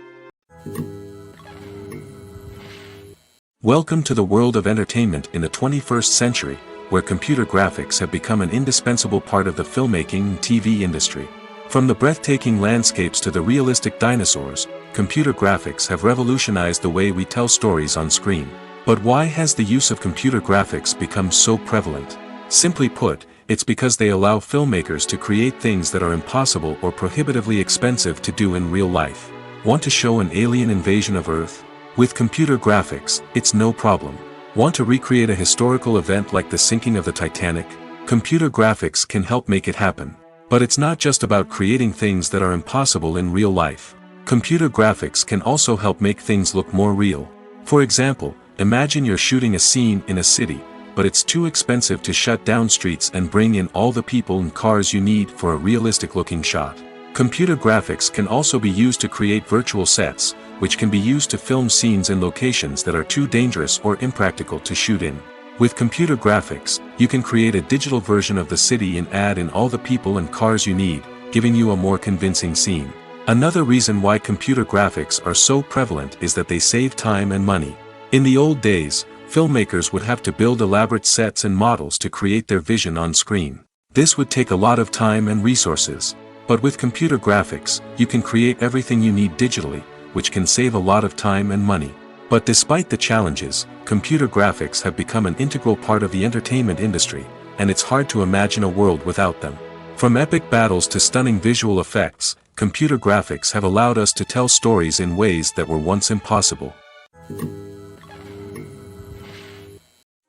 Welcome to the world of entertainment in the 21st century, where computer graphics have become an indispensable part of the filmmaking and TV industry. From the breathtaking landscapes to the realistic dinosaurs, computer graphics have revolutionized the way we tell stories on screen. But why has the use of computer graphics become so prevalent? Simply put, it's because they allow filmmakers to create things that are impossible or prohibitively expensive to do in real life. Want to show an alien invasion of Earth? With computer graphics, it's no problem. Want to recreate a historical event like the sinking of the Titanic? Computer graphics can help make it happen. But it's not just about creating things that are impossible in real life. Computer graphics can also help make things look more real. For example, imagine you're shooting a scene in a city, but it's too expensive to shut down streets and bring in all the people and cars you need for a realistic-looking shot. Computer graphics can also be used to create virtual sets, which can be used to film scenes in locations that are too dangerous or impractical to shoot in. With computer graphics, you can create a digital version of the city and add in all the people and cars you need, giving you a more convincing scene. Another reason why computer graphics are so prevalent is that they save time and money. In the old days, filmmakers would have to build elaborate sets and models to create their vision on screen. This would take a lot of time and resources. But with computer graphics, you can create everything you need digitally, which can save a lot of time and money. But despite the challenges, computer graphics have become an integral part of the entertainment industry, and it's hard to imagine a world without them. From epic battles to stunning visual effects, computer graphics have allowed us to tell stories in ways that were once impossible.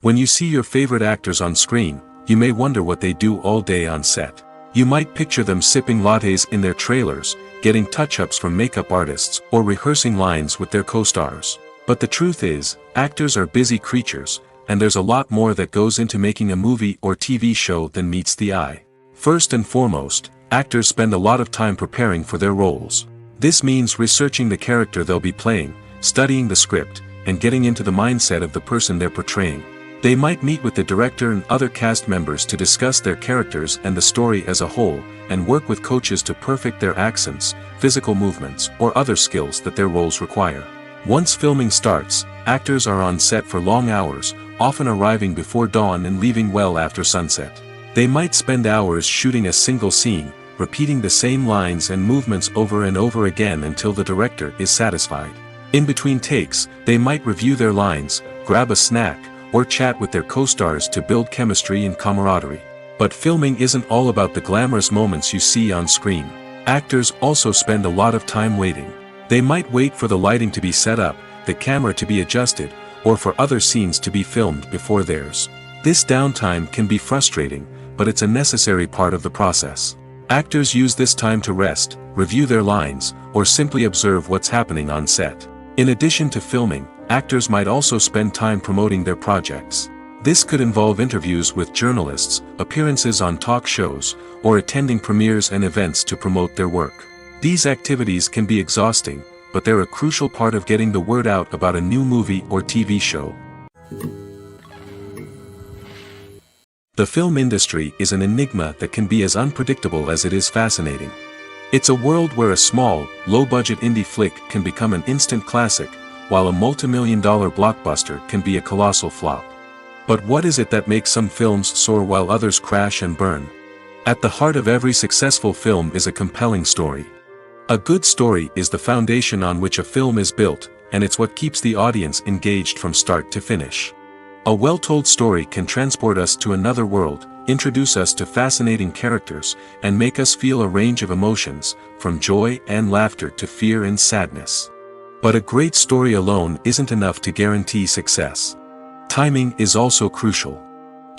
When you see your favorite actors on screen, you may wonder what they do all day on set. You might picture them sipping lattes in their trailers, getting touch-ups from makeup artists, or rehearsing lines with their co-stars. But the truth is, actors are busy creatures, and there's a lot more that goes into making a movie or TV show than meets the eye. First and foremost, actors spend a lot of time preparing for their roles. This means researching the character they'll be playing, studying the script, and getting into the mindset of the person they're portraying. They might meet with the director and other cast members to discuss their characters and the story as a whole, and work with coaches to perfect their accents, physical movements, or other skills that their roles require. Once filming starts, actors are on set for long hours, often arriving before dawn and leaving well after sunset. They might spend hours shooting a single scene, repeating the same lines and movements over and over again until the director is satisfied. In between takes, they might review their lines, grab a snack, or chat with their co-stars to build chemistry and camaraderie. But filming isn't all about the glamorous moments you see on screen. Actors also spend a lot of time waiting. They might wait for the lighting to be set up, the camera to be adjusted, or for other scenes to be filmed before theirs. This downtime can be frustrating, but it's a necessary part of the process. Actors use this time to rest, review their lines, or simply observe what's happening on set. In addition to filming, actors might also spend time promoting their projects. This could involve interviews with journalists, appearances on talk shows, or attending premieres and events to promote their work. These activities can be exhausting, but they're a crucial part of getting the word out about a new movie or TV show. The film industry is an enigma that can be as unpredictable as it is fascinating. It's a world where a small, low-budget indie flick can become an instant classic, while a multi-million-dollar blockbuster can be a colossal flop. But what is it that makes some films soar while others crash and burn? At the heart of every successful film is a compelling story. A good story is the foundation on which a film is built, and it's what keeps the audience engaged from start to finish. A well-told story can transport us to another world, introduce us to fascinating characters, and make us feel a range of emotions, from joy and laughter to fear and sadness. But a great story alone isn't enough to guarantee success. Timing is also crucial.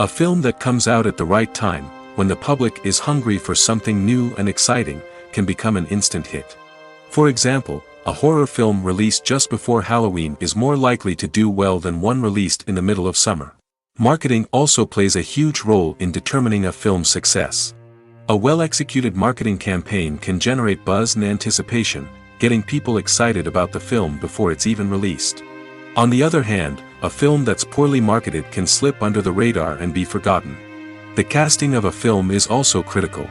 A film that comes out at the right time, when the public is hungry for something new and exciting, can become an instant hit. For example, a horror film released just before Halloween is more likely to do well than one released in the middle of summer. Marketing also plays a huge role in determining a film's success. A well-executed marketing campaign can generate buzz and anticipation, getting people excited about the film before it's even released. On the other hand, a film that's poorly marketed can slip under the radar and be forgotten. The casting of a film is also critical.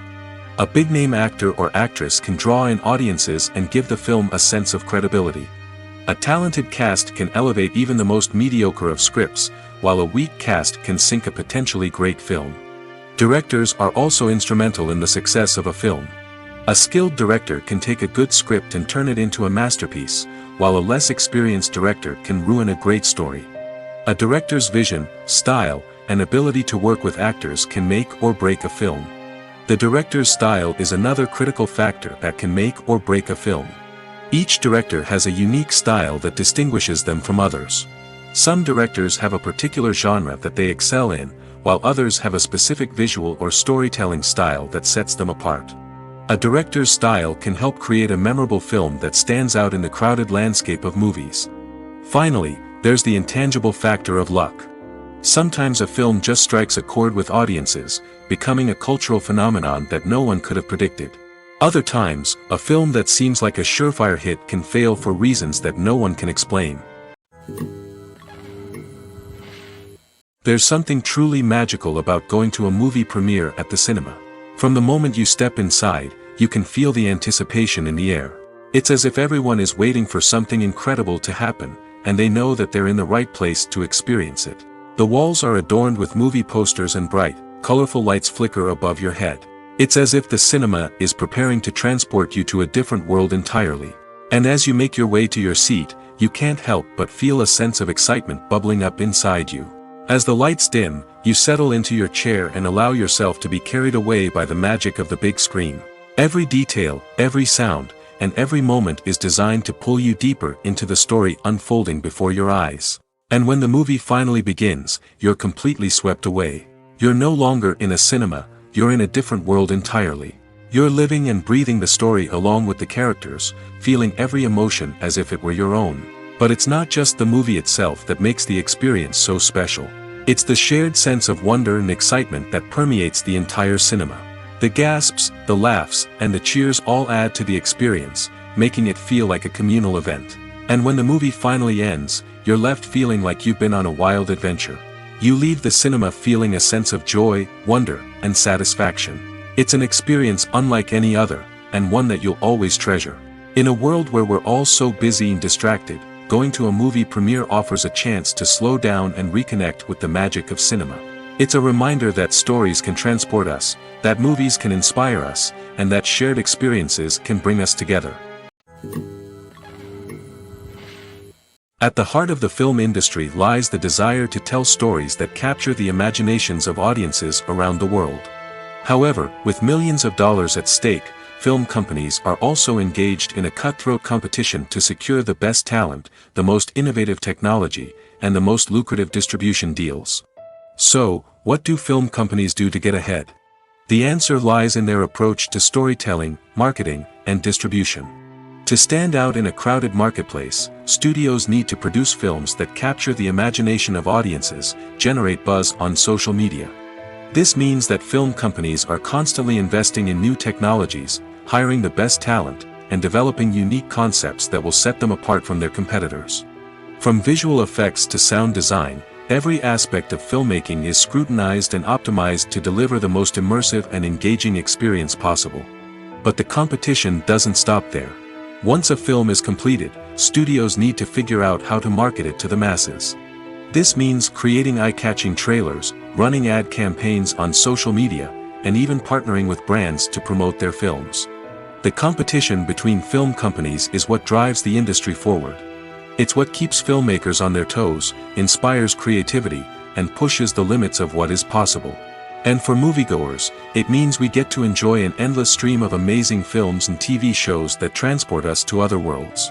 A big-name actor or actress can draw in audiences and give the film a sense of credibility. A talented cast can elevate even the most mediocre of scripts, while a weak cast can sink a potentially great film. Directors are also instrumental in the success of a film. A skilled director can take a good script and turn it into a masterpiece, while a less experienced director can ruin a great story. A director's vision, style, and ability to work with actors can make or break a film. The director's style is another critical factor that can make or break a film. Each director has a unique style that distinguishes them from others. Some directors have a particular genre that they excel in, while others have a specific visual or storytelling style that sets them apart. A director's style can help create a memorable film that stands out in the crowded landscape of movies. Finally, there's the intangible factor of luck. Sometimes a film just strikes a chord with audiences, becoming a cultural phenomenon that no one could have predicted. Other times, a film that seems like a surefire hit can fail for reasons that no one can explain. There's something truly magical about going to a movie premiere at the cinema. From the moment you step inside, you can feel the anticipation in the air. It's as if everyone is waiting for something incredible to happen, and they know that they're in the right place to experience it. The walls are adorned with movie posters and bright, colorful lights flicker above your head. It's as if the cinema is preparing to transport you to a different world entirely. And as you make your way to your seat, you can't help but feel a sense of excitement bubbling up inside you. As the lights dim, you settle into your chair and allow yourself to be carried away by the magic of the big screen. Every detail, every sound, and every moment is designed to pull you deeper into the story unfolding before your eyes. And when the movie finally begins, you're completely swept away. You're no longer in a cinema, you're in a different world entirely. You're living and breathing the story along with the characters, feeling every emotion as if it were your own. But it's not just the movie itself that makes the experience so special. It's the shared sense of wonder and excitement that permeates the entire cinema. The gasps, the laughs, and the cheers all add to the experience, making it feel like a communal event. And when the movie finally ends, you're left feeling like you've been on a wild adventure. You leave the cinema feeling a sense of joy, wonder, and satisfaction. It's an experience unlike any other, and one that you'll always treasure. In a world where we're all so busy and distracted, going to a movie premiere offers a chance to slow down and reconnect with the magic of cinema. It's a reminder that stories can transport us, that movies can inspire us, and that shared experiences can bring us together. At the heart of the film industry lies the desire to tell stories that capture the imaginations of audiences around the world. However, with millions of dollars at stake, film companies are also engaged in a cutthroat competition to secure the best talent, the most innovative technology, and the most lucrative distribution deals. So, what do film companies do to get ahead? The answer lies in their approach to storytelling, marketing, and distribution. To stand out in a crowded marketplace, studios need to produce films that capture the imagination of audiences, generate buzz on social media. This means that film companies are constantly investing in new technologies, hiring the best talent, and developing unique concepts that will set them apart from their competitors. From visual effects to sound design, every aspect of filmmaking is scrutinized and optimized to deliver the most immersive and engaging experience possible. But the competition doesn't stop there. Once a film is completed, studios need to figure out how to market it to the masses. This means creating eye-catching trailers, running ad campaigns on social media, and even partnering with brands to promote their films. The competition between film companies is what drives the industry forward. It's what keeps filmmakers on their toes, inspires creativity, and pushes the limits of what is possible. And for moviegoers, it means we get to enjoy an endless stream of amazing films and TV shows that transport us to other worlds.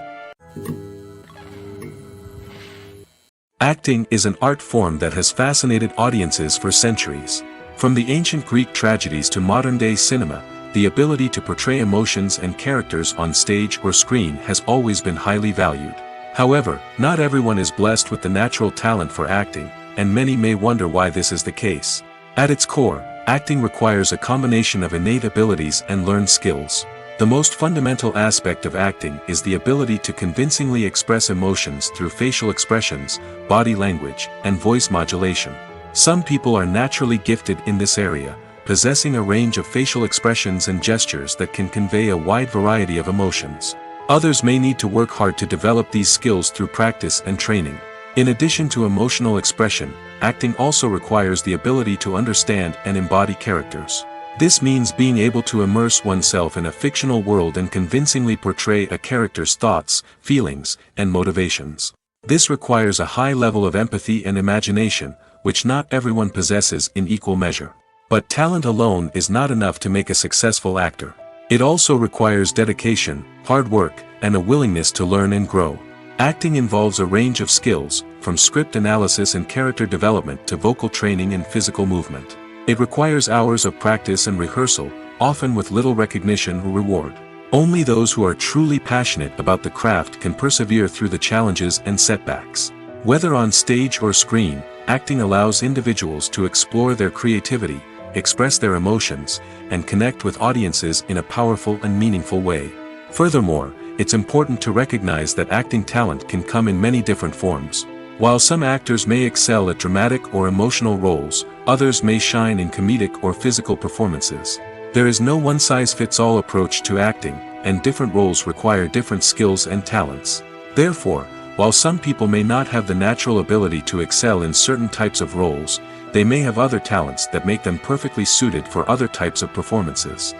Acting is an art form that has fascinated audiences for centuries. From the ancient Greek tragedies to modern-day cinema, the ability to portray emotions and characters on stage or screen has always been highly valued. However, not everyone is blessed with the natural talent for acting, and many may wonder why this is the case. At its core, acting requires a combination of innate abilities and learned skills. The most fundamental aspect of acting is the ability to convincingly express emotions through facial expressions, body language, and voice modulation. Some people are naturally gifted in this area, possessing a range of facial expressions and gestures that can convey a wide variety of emotions. Others may need to work hard to develop these skills through practice and training. In addition to emotional expression, acting also requires the ability to understand and embody characters. This means being able to immerse oneself in a fictional world and convincingly portray a character's thoughts, feelings, and motivations. This requires a high level of empathy and imagination, which not everyone possesses in equal measure. But talent alone is not enough to make a successful actor. It also requires dedication, hard work, and a willingness to learn and grow. Acting involves a range of skills, from script analysis and character development to vocal training and physical movement. It requires hours of practice and rehearsal, often with little recognition or reward. Only those who are truly passionate about the craft can persevere through the challenges and setbacks. Whether on stage or screen, acting allows individuals to explore their creativity, express their emotions, and connect with audiences in a powerful and meaningful way. Furthermore, it's important to recognize that acting talent can come in many different forms. While some actors may excel at dramatic or emotional roles, others may shine in comedic or physical performances. There is no one-size-fits-all approach to acting, and different roles require different skills and talents. Therefore, while some people may not have the natural ability to excel in certain types of roles, they may have other talents that make them perfectly suited for other types of performances.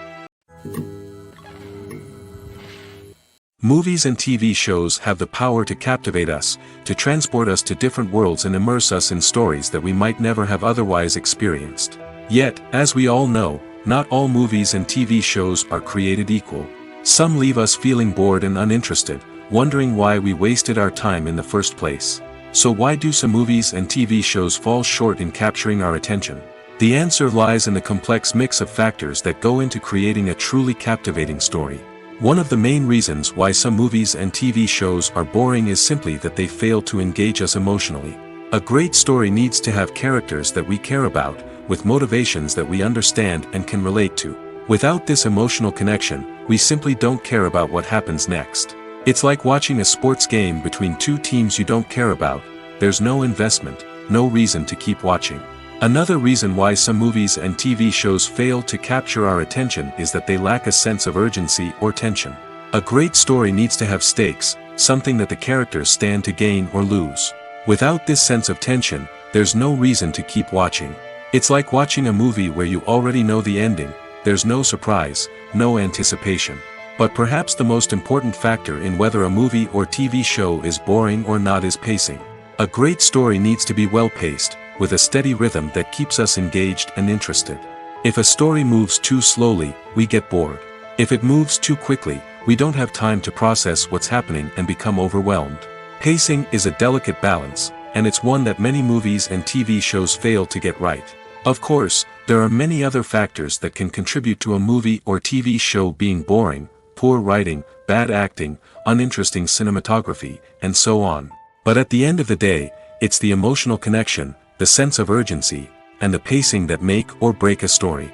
Movies and TV shows have the power to captivate us, to transport us to different worlds and immerse us in stories that we might never have otherwise experienced. Yet, as we all know, not all movies and TV shows are created equal. Some leave us feeling bored and uninterested, wondering why we wasted our time in the first place. So why do some movies and TV shows fall short in capturing our attention? The answer lies in the complex mix of factors that go into creating a truly captivating story. One of the main reasons why some movies and TV shows are boring is simply that they fail to engage us emotionally. A great story needs to have characters that we care about, with motivations that we understand and can relate to. Without this emotional connection, we simply don't care about what happens next. It's like watching a sports game between two teams you don't care about. There's no investment, no reason to keep watching. Another reason why some movies and TV shows fail to capture our attention is that they lack a sense of urgency or tension. A great story needs to have stakes, something that the characters stand to gain or lose. Without this sense of tension, there's no reason to keep watching. It's like watching a movie where you already know the ending. There's no surprise, no anticipation. But perhaps the most important factor in whether a movie or TV show is boring or not is pacing. A great story needs to be well-paced, with a steady rhythm that keeps us engaged and interested. If a story moves too slowly, we get bored. If it moves too quickly, we don't have time to process what's happening and become overwhelmed. Pacing is a delicate balance, and it's one that many movies and TV shows fail to get right. Of course, there are many other factors that can contribute to a movie or TV show being boring: poor writing, bad acting, uninteresting cinematography, and so on. But at the end of the day, it's the emotional connection, the sense of urgency, and the pacing that make or break a story.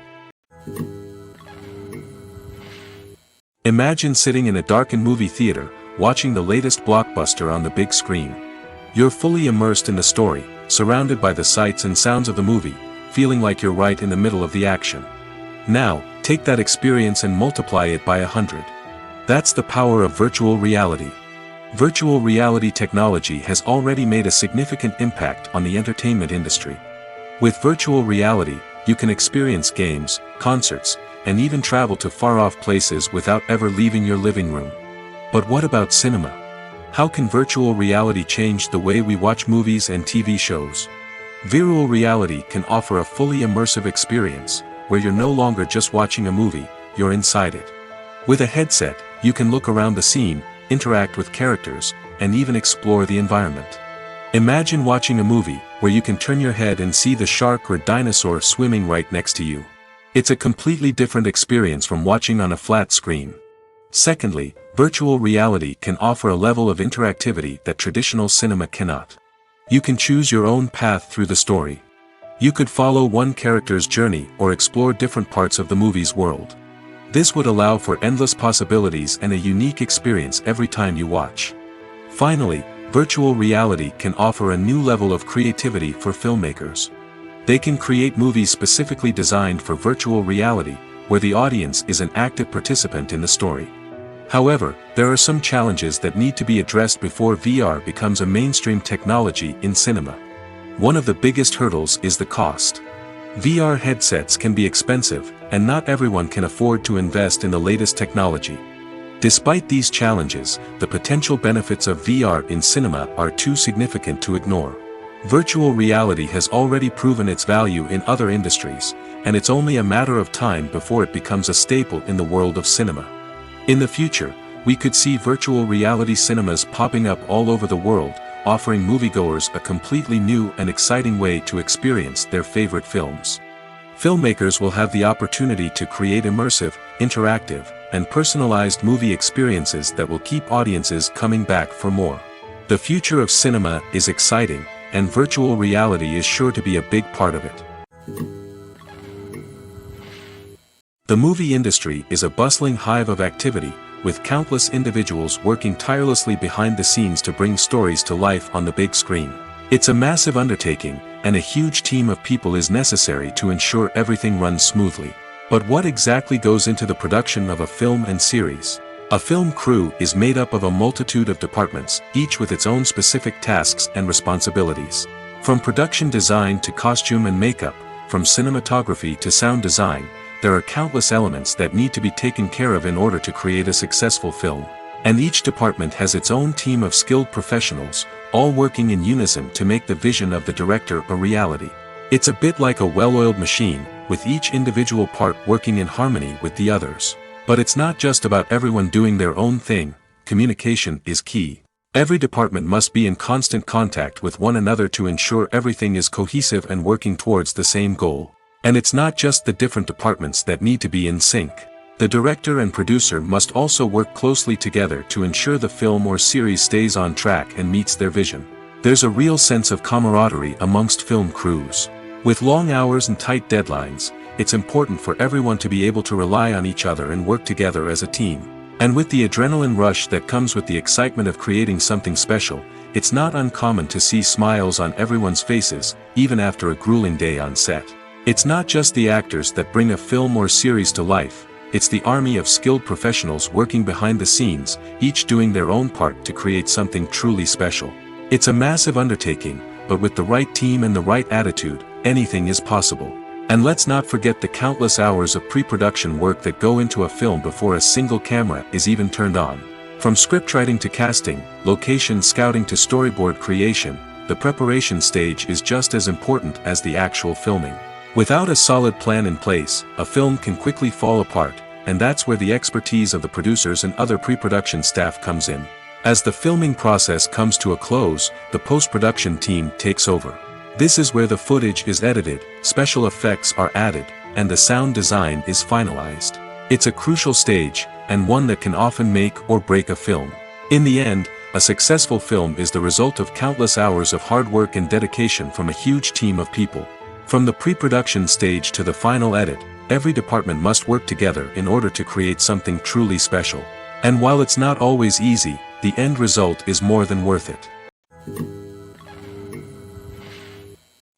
Imagine sitting in a darkened movie theater, watching the latest blockbuster on the big screen. You're fully immersed in the story, surrounded by the sights and sounds of the movie, feeling like you're right in the middle of the action. Now, take that experience and multiply it by 100. That's the power of virtual reality. Virtual reality technology has already made a significant impact on the entertainment industry. With virtual reality, you can experience games, concerts, and even travel to far-off places without ever leaving your living room. But what about cinema? How can virtual reality change the way we watch movies and TV shows? Virtual reality can offer a fully immersive experience, where you're no longer just watching a movie, you're inside it. With a headset, you can look around the scene, interact with characters, and even explore the environment. Imagine watching a movie where you can turn your head and see the shark or dinosaur swimming right next to you. It's a completely different experience from watching on a flat screen. Secondly, virtual reality can offer a level of interactivity that traditional cinema cannot. You can choose your own path through the story. You could follow one character's journey or explore different parts of the movie's world. This would allow for endless possibilities and a unique experience every time you watch. Finally, virtual reality can offer a new level of creativity for filmmakers. They can create movies specifically designed for virtual reality, where the audience is an active participant in the story. However, there are some challenges that need to be addressed before VR becomes a mainstream technology in cinema. One of the biggest hurdles is the cost. VR headsets can be expensive, and not everyone can afford to invest in the latest technology. Despite these challenges, the potential benefits of VR in cinema are too significant to ignore. Virtual reality has already proven its value in other industries, and it's only a matter of time before it becomes a staple in the world of cinema. In the future, we could see virtual reality cinemas popping up all over the world, offering moviegoers a completely new and exciting way to experience their favorite films. Filmmakers will have the opportunity to create immersive, interactive, and personalized movie experiences that will keep audiences coming back for more. The future of cinema is exciting, and virtual reality is sure to be a big part of it. The movie industry is a bustling hive of activity, with countless individuals working tirelessly behind the scenes to bring stories to life on the big screen. It's a massive undertaking, and a huge team of people is necessary to ensure everything runs smoothly. But what exactly goes into the production of a film and series? A film crew is made up of a multitude of departments, each with its own specific tasks and responsibilities. From production design to costume and makeup, from cinematography to sound design, there are countless elements that need to be taken care of in order to create a successful film. And each department has its own team of skilled professionals, all working in unison to make the vision of the director a reality. It's a bit like a well-oiled machine, with each individual part working in harmony with the others. But it's not just about everyone doing their own thing. Communication is key. Every department must be in constant contact with one another to ensure everything is cohesive and working towards the same goal. And it's not just the different departments that need to be in sync. The director and producer must also work closely together to ensure the film or series stays on track and meets their vision. There's a real sense of camaraderie amongst film crews. With long hours and tight deadlines, it's important for everyone to be able to rely on each other and work together as a team. And with the adrenaline rush that comes with the excitement of creating something special, it's not uncommon to see smiles on everyone's faces, even after a grueling day on set. It's not just the actors that bring a film or series to life, it's the army of skilled professionals working behind the scenes, each doing their own part to create something truly special. It's a massive undertaking, but with the right team and the right attitude, anything is possible. And let's not forget the countless hours of pre-production work that go into a film before a single camera is even turned on. From scriptwriting to casting, location scouting to storyboard creation, the preparation stage is just as important as the actual filming. Without a solid plan in place, a film can quickly fall apart, and that's where the expertise of the producers and other pre-production staff comes in. As the filming process comes to a close, the post-production team takes over. This is where the footage is edited, special effects are added, and the sound design is finalized. It's a crucial stage, and one that can often make or break a film. In the end, a successful film is the result of countless hours of hard work and dedication from a huge team of people. From the pre-production stage to the final edit, every department must work together in order to create something truly special. And while it's not always easy, the end result is more than worth it.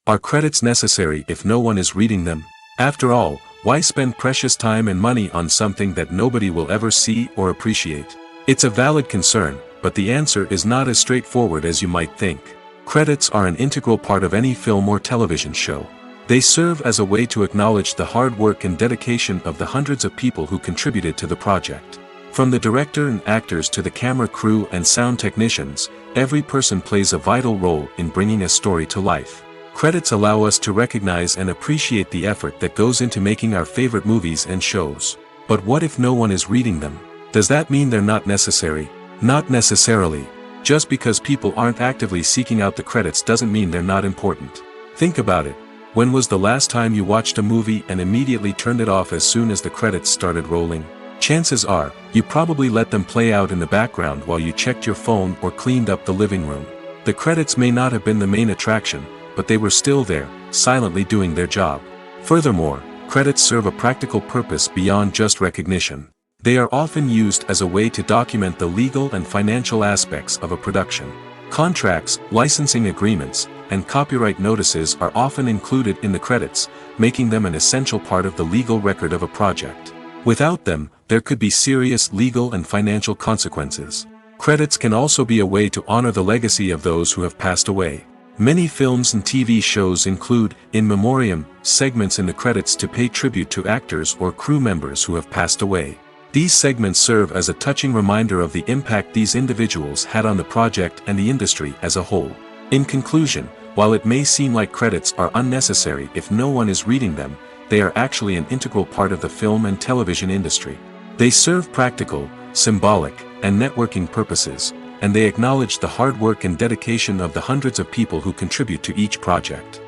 Are credits necessary if no one is reading them? After all, why spend precious time and money on something that nobody will ever see or appreciate? It's a valid concern, but the answer is not as straightforward as you might think. Credits are an integral part of any film or television show. They serve as a way to acknowledge the hard work and dedication of the hundreds of people who contributed to the project. From the director and actors to the camera crew and sound technicians, every person plays a vital role in bringing a story to life. Credits allow us to recognize and appreciate the effort that goes into making our favorite movies and shows. But what if no one is reading them? Does that mean they're not necessary? Not necessarily. Just because people aren't actively seeking out the credits doesn't mean they're not important. Think about it. When was the last time you watched a movie and immediately turned it off as soon as the credits started rolling? Chances are, you probably let them play out in the background while you checked your phone or cleaned up the living room. The credits may not have been the main attraction, but they were still there, silently doing their job. Furthermore, credits serve a practical purpose beyond just recognition. They are often used as a way to document the legal and financial aspects of a production. Contracts, licensing agreements, and copyright notices are often included in the credits, making them an essential part of the legal record of a project. Without them, there could be serious legal and financial consequences. Credits can also be a way to honor the legacy of those who have passed away. Many films and TV shows include, in memoriam, segments in the credits to pay tribute to actors or crew members who have passed away. These segments serve as a touching reminder of the impact these individuals had on the project and the industry as a whole. In conclusion, while it may seem like credits are unnecessary if no one is reading them, they are actually an integral part of the film and television industry. They serve practical, symbolic, and networking purposes, and they acknowledge the hard work and dedication of the hundreds of people who contribute to each project.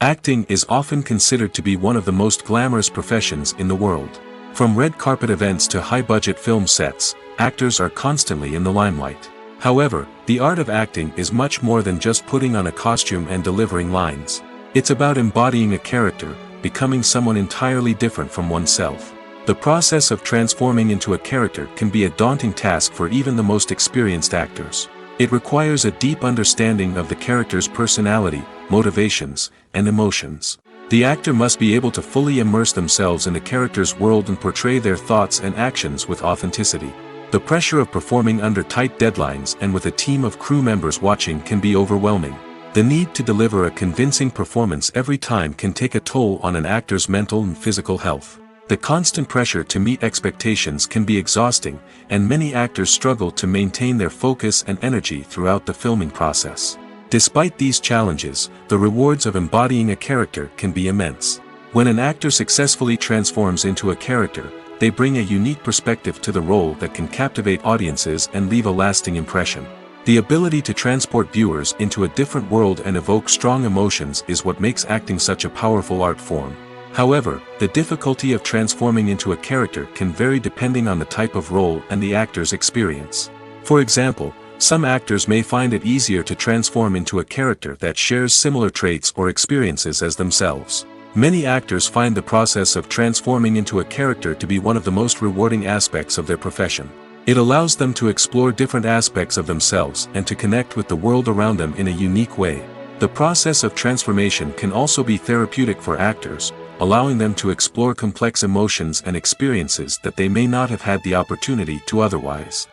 Acting is often considered to be one of the most glamorous professions in the world. From red carpet events to high-budget film sets, actors are constantly in the limelight. However, the art of acting is much more than just putting on a costume and delivering lines. It's about embodying a character, becoming someone entirely different from oneself. The process of transforming into a character can be a daunting task for even the most experienced actors. It requires a deep understanding of the character's personality, motivations, and emotions. The actor must be able to fully immerse themselves in the character's world and portray their thoughts and actions with authenticity. The pressure of performing under tight deadlines and with a team of crew members watching can be overwhelming. The need to deliver a convincing performance every time can take a toll on an actor's mental and physical health. The constant pressure to meet expectations can be exhausting, and many actors struggle to maintain their focus and energy throughout the filming process. Despite these challenges, the rewards of embodying a character can be immense. When an actor successfully transforms into a character, they bring a unique perspective to the role that can captivate audiences and leave a lasting impression. The ability to transport viewers into a different world and evoke strong emotions is what makes acting such a powerful art form. However, the difficulty of transforming into a character can vary depending on the type of role and the actor's experience. For example, some actors may find it easier to transform into a character that shares similar traits or experiences as themselves. Many actors find the process of transforming into a character to be one of the most rewarding aspects of their profession. It allows them to explore different aspects of themselves and to connect with the world around them in a unique way. The process of transformation can also be therapeutic for actors, allowing them to explore complex emotions and experiences that they may not have had the opportunity to otherwise.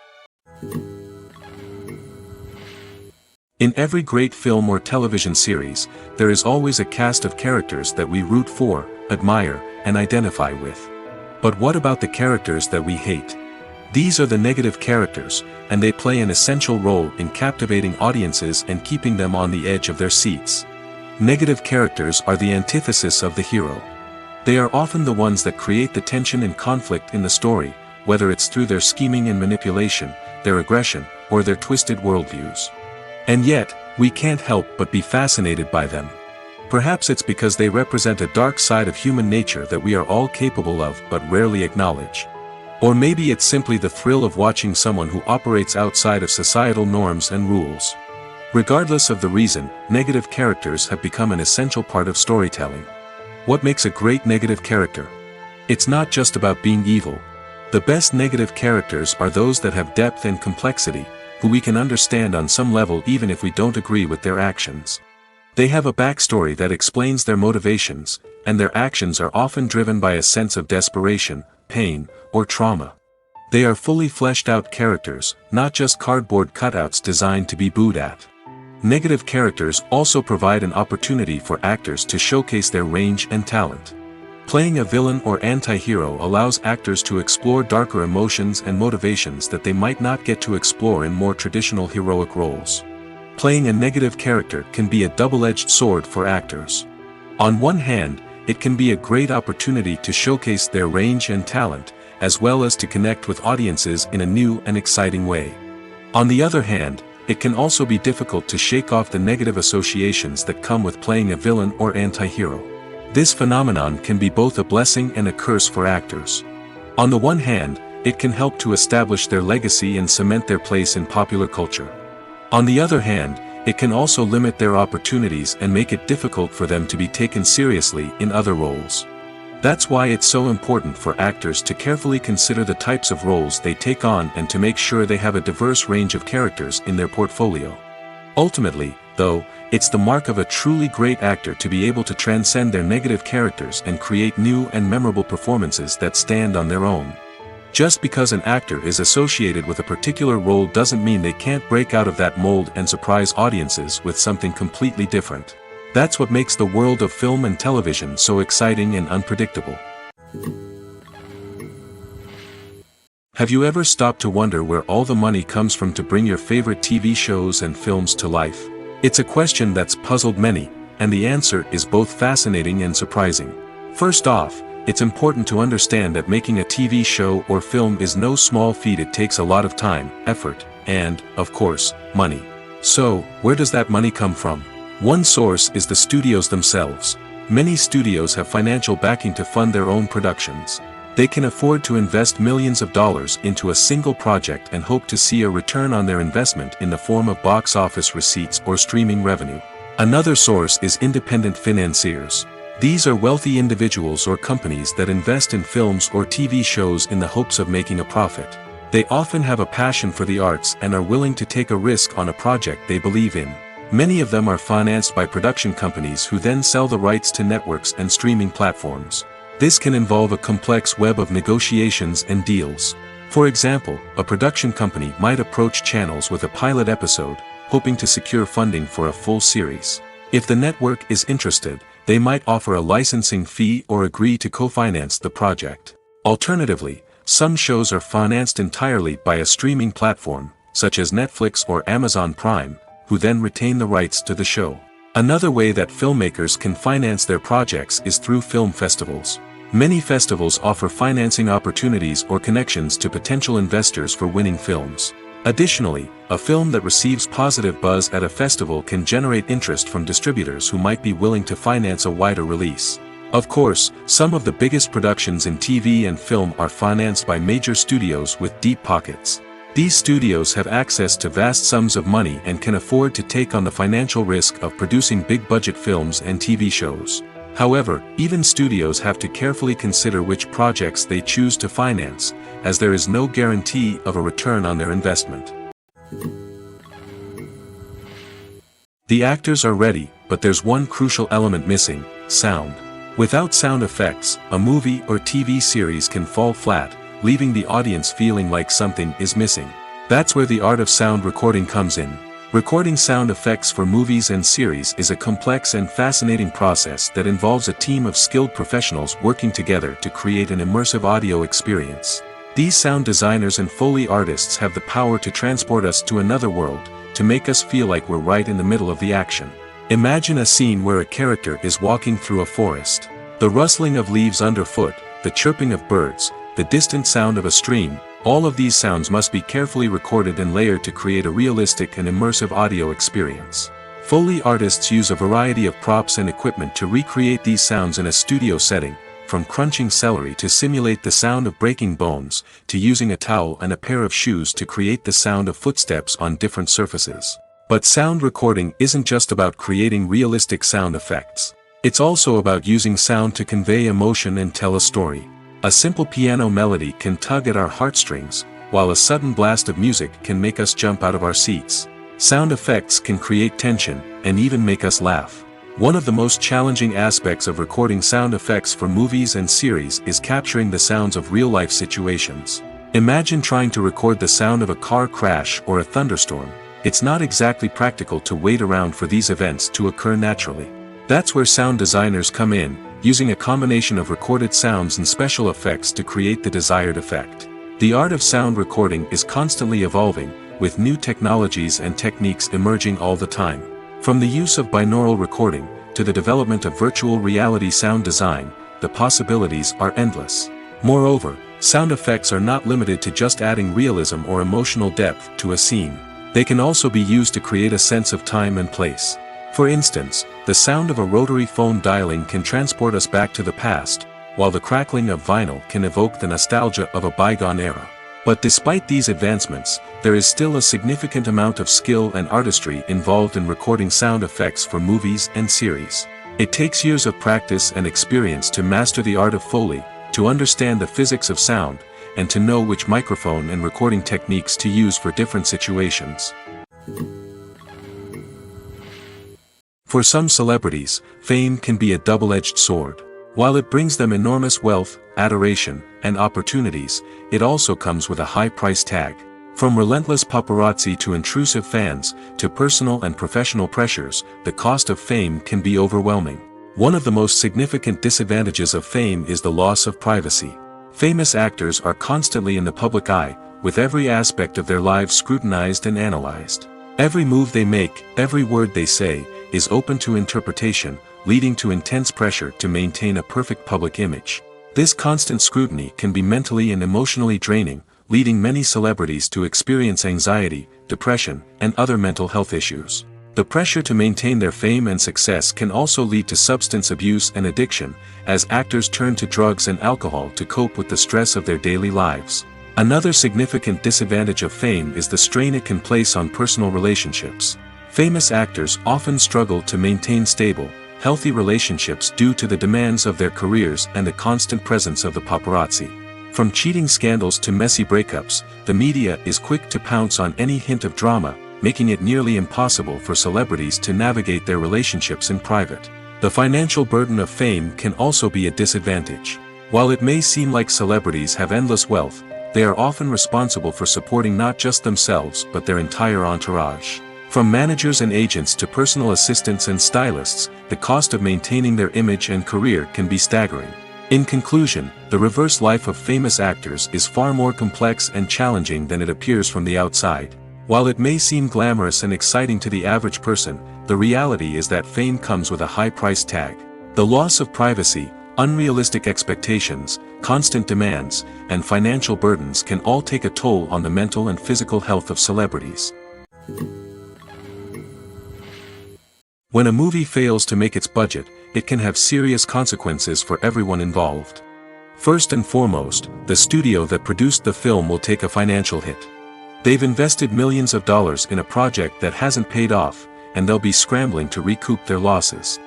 In every great film or television series, there is always a cast of characters that we root for, admire, and identify with. But what about the characters that we hate? These are the negative characters, and they play an essential role in captivating audiences and keeping them on the edge of their seats. Negative characters are the antithesis of the hero. They are often the ones that create the tension and conflict in the story, whether it's through their scheming and manipulation, their aggression, or their twisted worldviews. And yet, we can't help but be fascinated by them. Perhaps it's because they represent a dark side of human nature that we are all capable of but rarely acknowledge. Or maybe it's simply the thrill of watching someone who operates outside of societal norms and rules. Regardless of the reason, negative characters have become an essential part of storytelling. What makes a great negative character? It's not just about being evil. The best negative characters are those that have depth and complexity, who we can understand on some level even if we don't agree with their actions. They have a backstory that explains their motivations, and their actions are often driven by a sense of desperation, pain, or trauma. They are fully fleshed out characters, not just cardboard cutouts designed to be booed at. Negative characters also provide an opportunity for actors to showcase their range and talent. Playing a villain or anti-hero allows actors to explore darker emotions and motivations that they might not get to explore in more traditional heroic roles. Playing a negative character can be a double-edged sword for actors. On one hand, it can be a great opportunity to showcase their range and talent, as well as to connect with audiences in a new and exciting way. On the other hand, it can also be difficult to shake off the negative associations that come with playing a villain or anti-hero. This phenomenon can be both a blessing and a curse for actors. On the one hand, it can help to establish their legacy and cement their place in popular culture. On the other hand, it can also limit their opportunities and make it difficult for them to be taken seriously in other roles. That's why it's so important for actors to carefully consider the types of roles they take on and to make sure they have a diverse range of characters in their portfolio. Ultimately, though, it's the mark of a truly great actor to be able to transcend their negative characters and create new and memorable performances that stand on their own. Just because an actor is associated with a particular role doesn't mean they can't break out of that mold and surprise audiences with something completely different. That's what makes the world of film and television so exciting and unpredictable. Have you ever stopped to wonder where all the money comes from to bring your favorite TV shows and films to life? It's a question that's puzzled many, and the answer is both fascinating and surprising. First off, it's important to understand that making a TV show or film is no small feat. It takes a lot of time, effort, and, of course, money. So, where does that money come from? One source is the studios themselves. Many studios have financial backing to fund their own productions. They can afford to invest millions of dollars into a single project and hope to see a return on their investment in the form of box office receipts or streaming revenue. Another source is independent financiers. These are wealthy individuals or companies that invest in films or TV shows in the hopes of making a profit. They often have a passion for the arts and are willing to take a risk on a project they believe in. Many of them are financed by production companies who then sell the rights to networks and streaming platforms. This can involve a complex web of negotiations and deals. For example, a production company might approach channels with a pilot episode, hoping to secure funding for a full series. If the network is interested, they might offer a licensing fee or agree to co-finance the project. Alternatively, some shows are financed entirely by a streaming platform, such as Netflix or Amazon Prime, who then retain the rights to the show. Another way that filmmakers can finance their projects is through film festivals. Many festivals offer financing opportunities or connections to potential investors for winning films. Additionally, a film that receives positive buzz at a festival can generate interest from distributors who might be willing to finance a wider release. Of course, some of the biggest productions in TV and film are financed by major studios with deep pockets. These studios have access to vast sums of money and can afford to take on the financial risk of producing big-budget films and TV shows. However, even studios have to carefully consider which projects they choose to finance, as there is no guarantee of a return on their investment. The actors are ready, but there's one crucial element missing: sound. Without sound effects, a movie or TV series can fall flat, leaving the audience feeling like something is missing. That's where the art of sound recording comes in. Recording sound effects for movies and series is a complex and fascinating process that involves a team of skilled professionals working together to create an immersive audio experience. These sound designers and Foley artists have the power to transport us to another world, to make us feel like we're right in the middle of the action. Imagine a scene where a character is walking through a forest. The rustling of leaves underfoot, the chirping of birds, the distant sound of a stream, all of these sounds must be carefully recorded and layered to create a realistic and immersive audio experience. Foley artists use a variety of props and equipment to recreate these sounds in a studio setting, from crunching celery to simulate the sound of breaking bones, to using a towel and a pair of shoes to create the sound of footsteps on different surfaces. But sound recording isn't just about creating realistic sound effects. It's also about using sound to convey emotion and tell a story. A simple piano melody can tug at our heartstrings, while a sudden blast of music can make us jump out of our seats. Sound effects can create tension, and even make us laugh. One of the most challenging aspects of recording sound effects for movies and series is capturing the sounds of real-life situations. Imagine trying to record the sound of a car crash or a thunderstorm. It's not exactly practical to wait around for these events to occur naturally. That's where sound designers come in, using a combination of recorded sounds and special effects to create the desired effect. The art of sound recording is constantly evolving, with new technologies and techniques emerging all the time. From the use of binaural recording, to the development of virtual reality sound design, the possibilities are endless. Moreover, sound effects are not limited to just adding realism or emotional depth to a scene. They can also be used to create a sense of time and place. For instance, the sound of a rotary phone dialing can transport us back to the past, while the crackling of vinyl can evoke the nostalgia of a bygone era. But despite these advancements, there is still a significant amount of skill and artistry involved in recording sound effects for movies and series. It takes years of practice and experience to master the art of Foley, to understand the physics of sound, and to know which microphone and recording techniques to use for different situations. For some celebrities, fame can be a double-edged sword. While it brings them enormous wealth, adoration, and opportunities, it also comes with a high price tag. From relentless paparazzi to intrusive fans, to personal and professional pressures, the cost of fame can be overwhelming. One of the most significant disadvantages of fame is the loss of privacy. Famous actors are constantly in the public eye, with every aspect of their lives scrutinized and analyzed. Every move they make, every word they say, is open to interpretation, leading to intense pressure to maintain a perfect public image. This constant scrutiny can be mentally and emotionally draining, leading many celebrities to experience anxiety, depression, and other mental health issues. The pressure to maintain their fame and success can also lead to substance abuse and addiction, as actors turn to drugs and alcohol to cope with the stress of their daily lives. Another significant disadvantage of fame is the strain it can place on personal relationships. Famous actors often struggle to maintain stable, healthy relationships due to the demands of their careers and the constant presence of the paparazzi. From cheating scandals to messy breakups, the media is quick to pounce on any hint of drama, making it nearly impossible for celebrities to navigate their relationships in private. The financial burden of fame can also be a disadvantage. While it may seem like celebrities have endless wealth, they are often responsible for supporting not just themselves but their entire entourage. From managers and agents to personal assistants and stylists, the cost of maintaining their image and career can be staggering. In conclusion, the reverse life of famous actors is far more complex and challenging than it appears from the outside. While it may seem glamorous and exciting to the average person, the reality is that fame comes with a high price tag. The loss of privacy, unrealistic expectations, constant demands, and financial burdens can all take a toll on the mental and physical health of celebrities. When a movie fails to make its budget, it can have serious consequences for everyone involved. First and foremost, the studio that produced the film will take a financial hit. They've invested millions of dollars in a project that hasn't paid off, and they'll be scrambling to recoup their losses.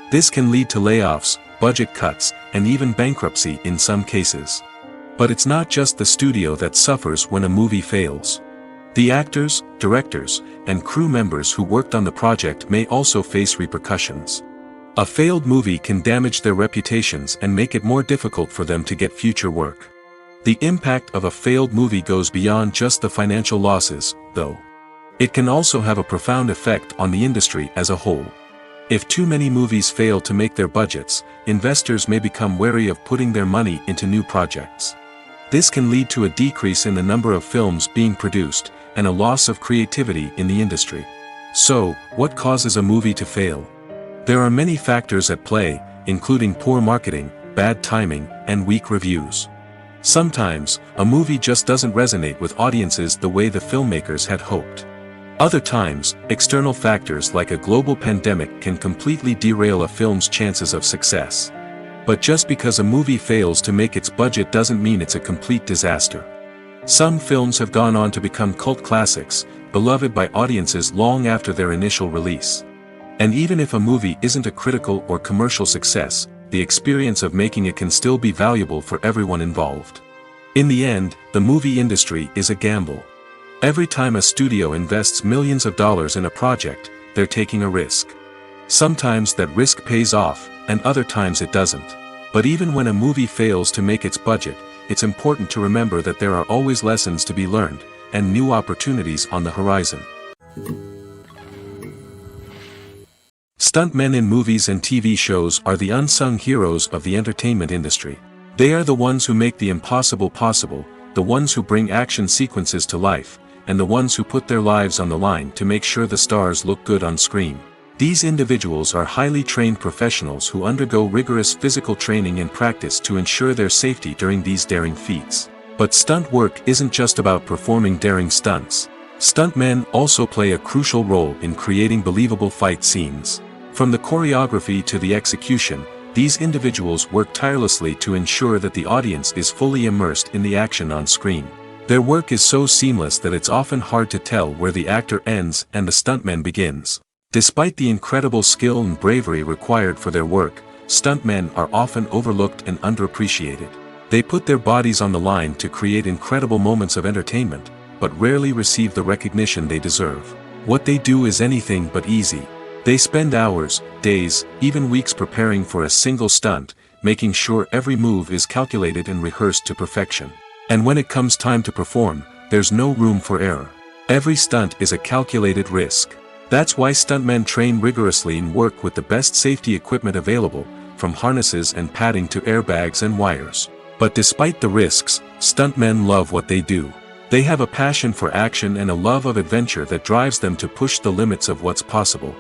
This can lead to layoffs, budget cuts, and even bankruptcy in some cases. But it's not just the studio that suffers when a movie fails. The actors, directors, and crew members who worked on the project may also face repercussions. A failed movie can damage their reputations and make it more difficult for them to get future work. The impact of a failed movie goes beyond just the financial losses, though. It can also have a profound effect on the industry as a whole. If too many movies fail to make their budgets, investors may become wary of putting their money into new projects. This can lead to a decrease in the number of films being produced, and a loss of creativity in the industry. So, what causes a movie to fail? There are many factors at play, including poor marketing, bad timing, and weak reviews. Sometimes, a movie just doesn't resonate with audiences the way the filmmakers had hoped. Other times, external factors like a global pandemic can completely derail a film's chances of success. But just because a movie fails to make its budget doesn't mean it's a complete disaster. Some films have gone on to become cult classics, beloved by audiences long after their initial release. And even if a movie isn't a critical or commercial success, the experience of making it can still be valuable for everyone involved. In the end, the movie industry is a gamble. Every time a studio invests millions of dollars in a project, they're taking a risk. Sometimes that risk pays off, and other times it doesn't. But even when a movie fails to make its budget, it's important to remember that there are always lessons to be learned, and new opportunities on the horizon. Stuntmen in movies and TV shows are the unsung heroes of the entertainment industry. They are the ones who make the impossible possible, the ones who bring action sequences to life, and the ones who put their lives on the line to make sure the stars look good on screen. These individuals are highly trained professionals who undergo rigorous physical training and practice to ensure their safety during these daring feats. But stunt work isn't just about performing daring stunts. Stuntmen also play a crucial role in creating believable fight scenes. From the choreography to the execution, these individuals work tirelessly to ensure that the audience is fully immersed in the action on screen. Their work is so seamless that it's often hard to tell where the actor ends and the stuntman begins. Despite the incredible skill and bravery required for their work, stuntmen are often overlooked and underappreciated. They put their bodies on the line to create incredible moments of entertainment, but rarely receive the recognition they deserve. What they do is anything but easy. They spend hours, days, even weeks preparing for a single stunt, making sure every move is calculated and rehearsed to perfection. And when it comes time to perform, there's no room for error. Every stunt is a calculated risk. That's why stuntmen train rigorously and work with the best safety equipment available, from harnesses and padding to airbags and wires. But despite the risks, stuntmen love what they do. They have a passion for action and a love of adventure that drives them to push the limits of what's possible.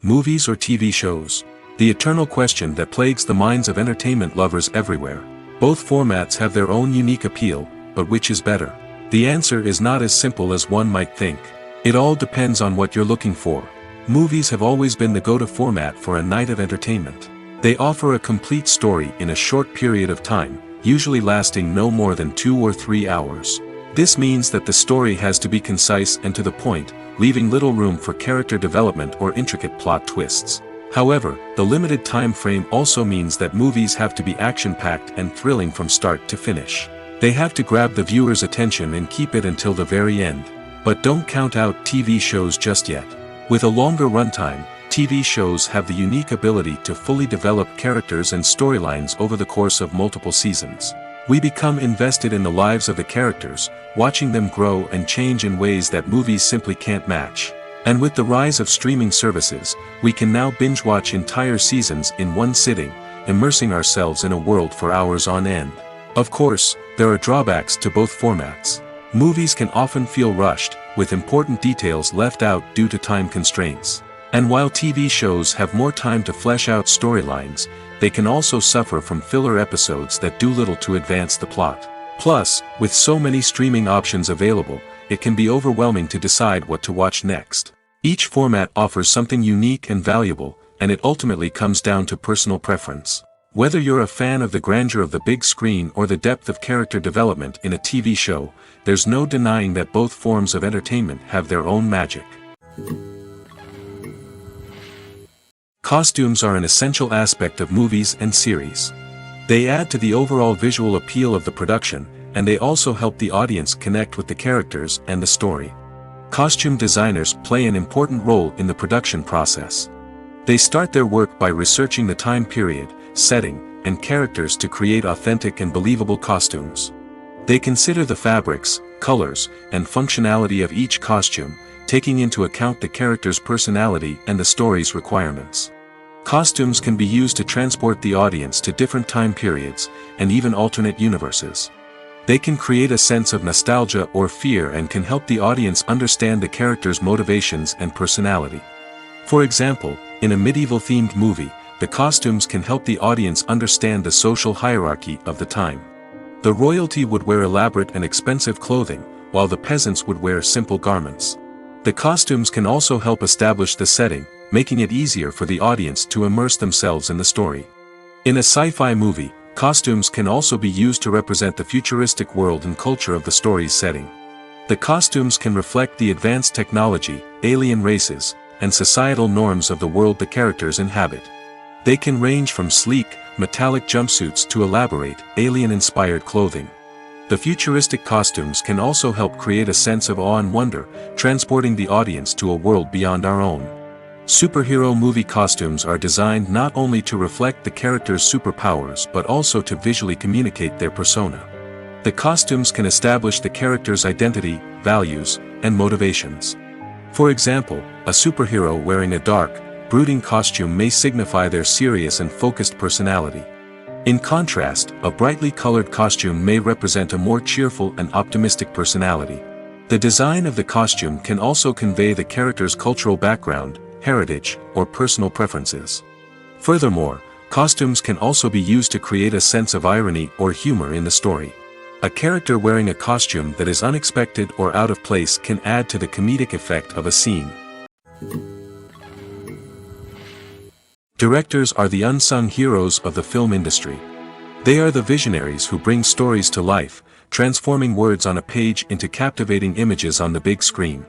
Movies or TV shows? The eternal question that plagues the minds of entertainment lovers everywhere. Both formats have their own unique appeal, but which is better? The answer is not as simple as one might think. It all depends on what you're looking for. Movies have always been the go-to format for a night of entertainment. They offer a complete story in a short period of time, usually lasting no more than 2 or 3 hours. This means that the story has to be concise and to the point, leaving little room for character development or intricate plot twists. However, the limited time frame also means that movies have to be action-packed and thrilling from start to finish. They have to grab the viewer's attention and keep it until the very end. But don't count out TV shows just yet. With a longer runtime, TV shows have the unique ability to fully develop characters and storylines over the course of multiple seasons. We become invested in the lives of the characters, watching them grow and change in ways that movies simply can't match. And with the rise of streaming services, we can now binge-watch entire seasons in one sitting, immersing ourselves in a world for hours on end. Of course, there are drawbacks to both formats. Movies can often feel rushed, with important details left out due to time constraints. And while TV shows have more time to flesh out storylines, they can also suffer from filler episodes that do little to advance the plot. Plus, with so many streaming options available, it can be overwhelming to decide what to watch next. Each format offers something unique and valuable, and it ultimately comes down to personal preference. Whether you're a fan of the grandeur of the big screen or the depth of character development in a TV show, there's no denying that both forms of entertainment have their own magic. Costumes are an essential aspect of movies and series. They add to the overall visual appeal of the production, and they also help the audience connect with the characters and the story. Costume designers play an important role in the production process. They start their work by researching the time period, setting, and characters to create authentic and believable costumes. They consider the fabrics, colors, and functionality of each costume, taking into account the character's personality and the story's requirements. Costumes can be used to transport the audience to different time periods, and even alternate universes. They can create a sense of nostalgia or fear and can help the audience understand the character's motivations and personality. For example, in a medieval-themed movie, the costumes can help the audience understand the social hierarchy of the time. The royalty would wear elaborate and expensive clothing, while the peasants would wear simple garments. The costumes can also help establish the setting, making it easier for the audience to immerse themselves in the story. In a sci-fi movie, costumes can also be used to represent the futuristic world and culture of the story's setting. The costumes can reflect the advanced technology, alien races, and societal norms of the world the characters inhabit. They can range from sleek, metallic jumpsuits to elaborate, alien-inspired clothing. The futuristic costumes can also help create a sense of awe and wonder, transporting the audience to a world beyond our own. Superhero movie costumes are designed not only to reflect the character's superpowers but also to visually communicate their persona. The costumes can establish the character's identity, values, and motivations. For example, a superhero wearing a dark, brooding costume may signify their serious and focused personality. In contrast, a brightly colored costume may represent a more cheerful and optimistic personality. The design of the costume can also convey the character's cultural background, heritage, or personal preferences. Furthermore, costumes can also be used to create a sense of irony or humor in the story. A character wearing a costume that is unexpected or out of place can add to the comedic effect of a scene. Directors are the unsung heroes of the film industry. They are the visionaries who bring stories to life, transforming words on a page into captivating images on the big screen.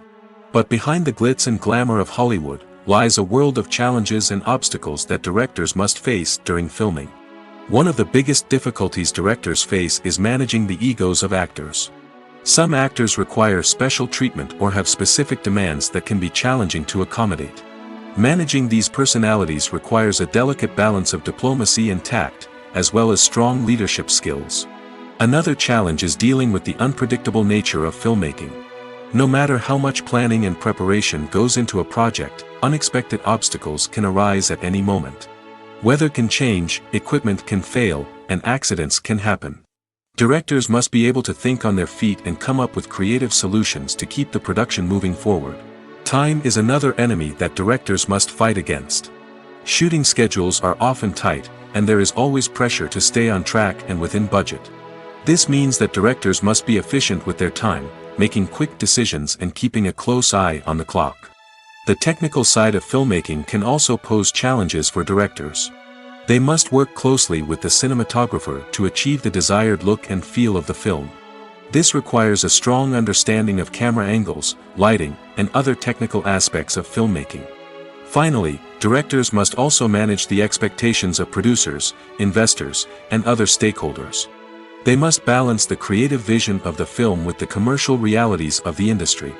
But behind the glitz and glamour of Hollywood, lies a world of challenges and obstacles that directors must face during filming. One of the biggest difficulties directors face is managing the egos of actors. Some actors require special treatment or have specific demands that can be challenging to accommodate. Managing these personalities requires a delicate balance of diplomacy and tact, as well as strong leadership skills. Another challenge is dealing with the unpredictable nature of filmmaking. No matter how much planning and preparation goes into a project, unexpected obstacles can arise at any moment. Weather can change, equipment can fail, and accidents can happen. Directors must be able to think on their feet and come up with creative solutions to keep the production moving forward. Time is another enemy that directors must fight against. Shooting schedules are often tight, and there is always pressure to stay on track and within budget. This means that directors must be efficient with their time, making quick decisions and keeping a close eye on the clock. The technical side of filmmaking can also pose challenges for directors. They must work closely with the cinematographer to achieve the desired look and feel of the film. This requires a strong understanding of camera angles, lighting, and other technical aspects of filmmaking. Finally, directors must also manage the expectations of producers, investors, and other stakeholders. They must balance the creative vision of the film with the commercial realities of the industry.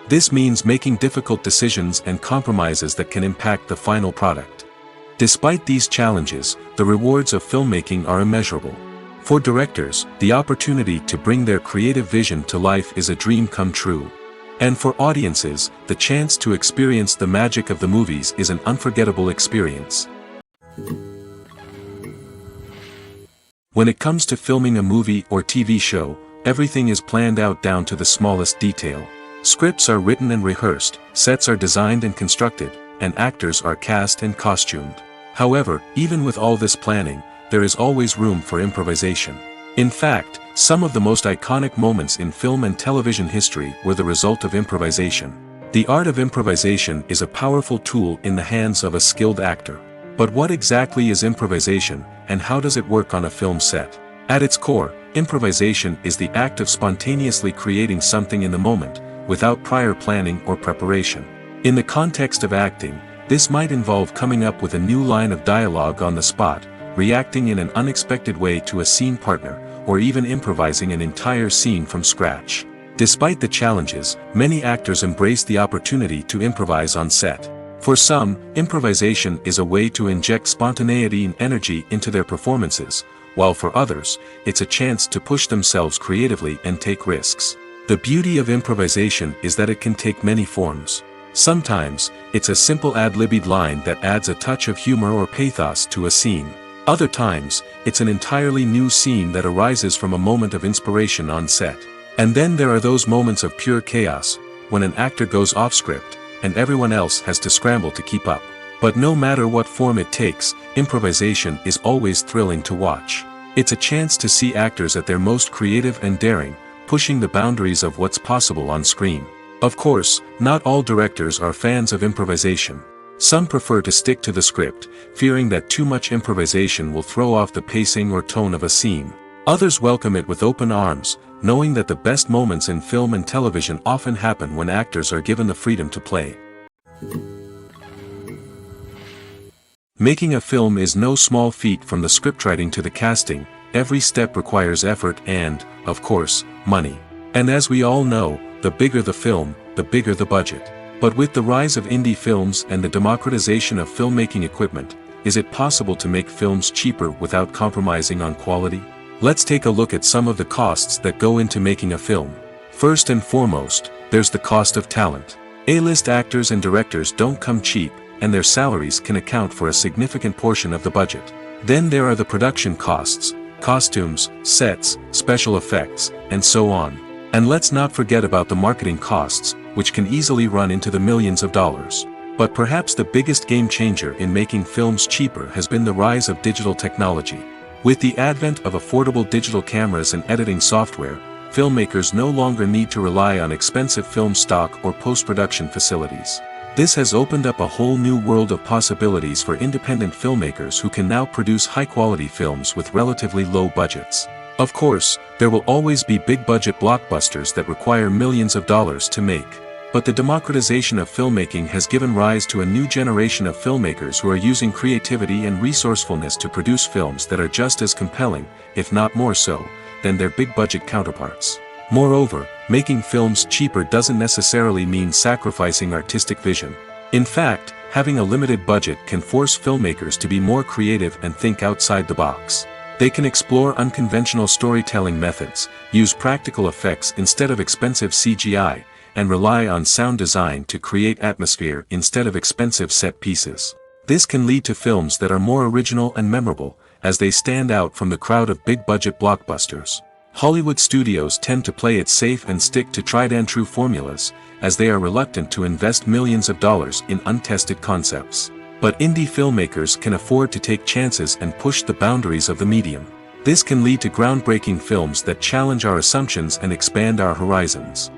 This means making difficult decisions and compromises that can impact the final product. Despite these challenges, the rewards of filmmaking are immeasurable. For directors, the opportunity to bring their creative vision to life is a dream come true. And for audiences, the chance to experience the magic of the movies is an unforgettable experience. When it comes to filming a movie or TV show, everything is planned out down to the smallest detail. Scripts are written and rehearsed, sets are designed and constructed, and actors are cast and costumed. However, even with all this planning, there is always room for improvisation. In fact, some of the most iconic moments in film and television history were the result of improvisation. The art of improvisation is a powerful tool in the hands of a skilled actor. But what exactly is improvisation, and how does it work on a film set? At its core, improvisation is the act of spontaneously creating something in the moment, without prior planning or preparation. In the context of acting, this might involve coming up with a new line of dialogue on the spot, reacting in an unexpected way to a scene partner, or even improvising an entire scene from scratch. Despite the challenges, many actors embrace the opportunity to improvise on set. For some, improvisation is a way to inject spontaneity and energy into their performances, while for others, it's a chance to push themselves creatively and take risks. The beauty of improvisation is that it can take many forms. Sometimes, it's a simple ad-libbed line that adds a touch of humor or pathos to a scene. Other times, it's an entirely new scene that arises from a moment of inspiration on set. And then there are those moments of pure chaos, when an actor goes off script, and everyone else has to scramble to keep up. But no matter what form it takes, improvisation is always thrilling to watch. It's a chance to see actors at their most creative and daring, pushing the boundaries of what's possible on screen. Of course, not all directors are fans of improvisation. Some prefer to stick to the script, fearing that too much improvisation will throw off the pacing or tone of a scene. Others welcome it with open arms, knowing that the best moments in film and television often happen when actors are given the freedom to play. Making a film is no small feat. From the scriptwriting to the casting, every step requires effort and, of course, money. And as we all know, the bigger the film, the bigger the budget. But with the rise of indie films and the democratization of filmmaking equipment, is it possible to make films cheaper without compromising on quality? Let's take a look at some of the costs that go into making a film. First and foremost, there's the cost of talent. A-list actors and directors don't come cheap, and their salaries can account for a significant portion of the budget. Then there are the production costs, costumes, sets, special effects, and so on. And let's not forget about the marketing costs, which can easily run into the millions of dollars. But perhaps the biggest game changer in making films cheaper has been the rise of digital technology. With the advent of affordable digital cameras and editing software, filmmakers no longer need to rely on expensive film stock or post-production facilities. This has opened up a whole new world of possibilities for independent filmmakers who can now produce high-quality films with relatively low budgets. Of course, there will always be big-budget blockbusters that require millions of dollars to make. But the democratization of filmmaking has given rise to a new generation of filmmakers who are using creativity and resourcefulness to produce films that are just as compelling, if not more so, than their big-budget counterparts. Moreover, making films cheaper doesn't necessarily mean sacrificing artistic vision. In fact, having a limited budget can force filmmakers to be more creative and think outside the box. They can explore unconventional storytelling methods, use practical effects instead of expensive CGI, and rely on sound design to create atmosphere instead of expensive set pieces. This can lead to films that are more original and memorable, as they stand out from the crowd of big-budget blockbusters. Hollywood studios tend to play it safe and stick to tried-and-true formulas, as they are reluctant to invest millions of dollars in untested concepts. But indie filmmakers can afford to take chances and push the boundaries of the medium. This can lead to groundbreaking films that challenge our assumptions and expand our horizons.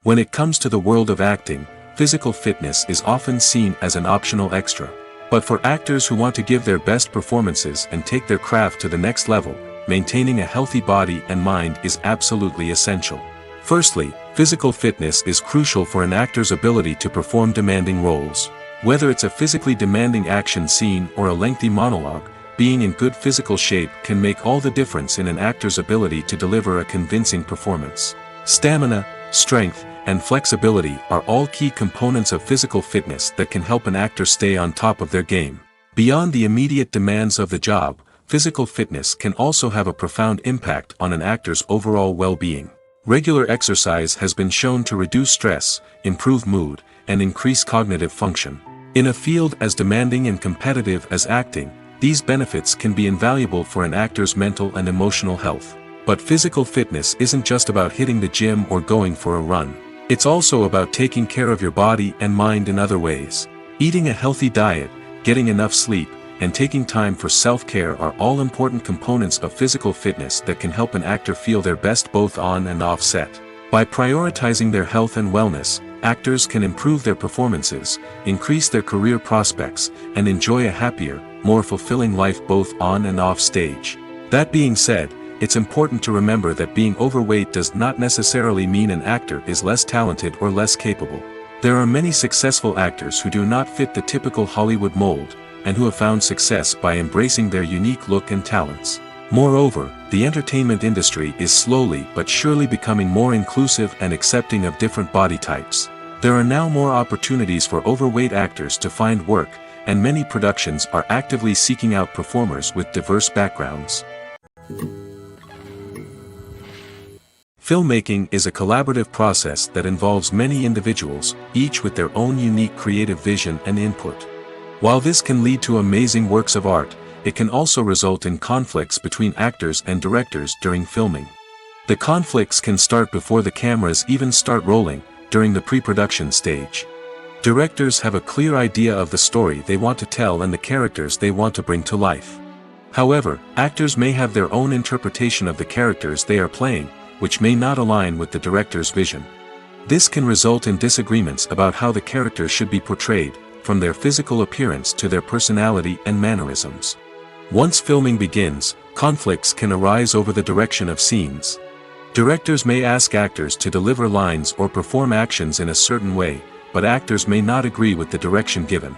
When it comes to the world of acting, physical fitness is often seen as an optional extra. But for actors who want to give their best performances and take their craft to the next level, maintaining a healthy body and mind is absolutely essential. Firstly, physical fitness is crucial for an actor's ability to perform demanding roles. Whether it's a physically demanding action scene or a lengthy monologue, being in good physical shape can make all the difference in an actor's ability to deliver a convincing performance. Stamina, strength, and flexibility are all key components of physical fitness that can help an actor stay on top of their game. Beyond the immediate demands of the job, physical fitness can also have a profound impact on an actor's overall well-being. Regular exercise has been shown to reduce stress, improve mood, and increase cognitive function. In a field as demanding and competitive as acting, these benefits can be invaluable for an actor's mental and emotional health. But physical fitness isn't just about hitting the gym or going for a run. It's also about taking care of your body and mind in other ways. Eating a healthy diet, getting enough sleep, and taking time for self-care are all important components of physical fitness that can help an actor feel their best both on and off set. By prioritizing their health and wellness, actors can improve their performances, increase their career prospects, and enjoy a happier, more fulfilling life both on and off stage. That being said, it's important to remember that being overweight does not necessarily mean an actor is less talented or less capable. There are many successful actors who do not fit the typical Hollywood mold, and who have found success by embracing their unique look and talents. Moreover, the entertainment industry is slowly but surely becoming more inclusive and accepting of different body types. There are now more opportunities for overweight actors to find work, and many productions are actively seeking out performers with diverse backgrounds. Filmmaking is a collaborative process that involves many individuals, each with their own unique creative vision and input. While this can lead to amazing works of art, it can also result in conflicts between actors and directors during filming. The conflicts can start before the cameras even start rolling, during the pre-production stage. Directors have a clear idea of the story they want to tell and the characters they want to bring to life. However, actors may have their own interpretation of the characters they are playing, which may not align with the director's vision. This can result in disagreements about how the characters should be portrayed, from their physical appearance to their personality and mannerisms. Once filming begins, conflicts can arise over the direction of scenes. Directors may ask actors to deliver lines or perform actions in a certain way, but actors may not agree with the direction given.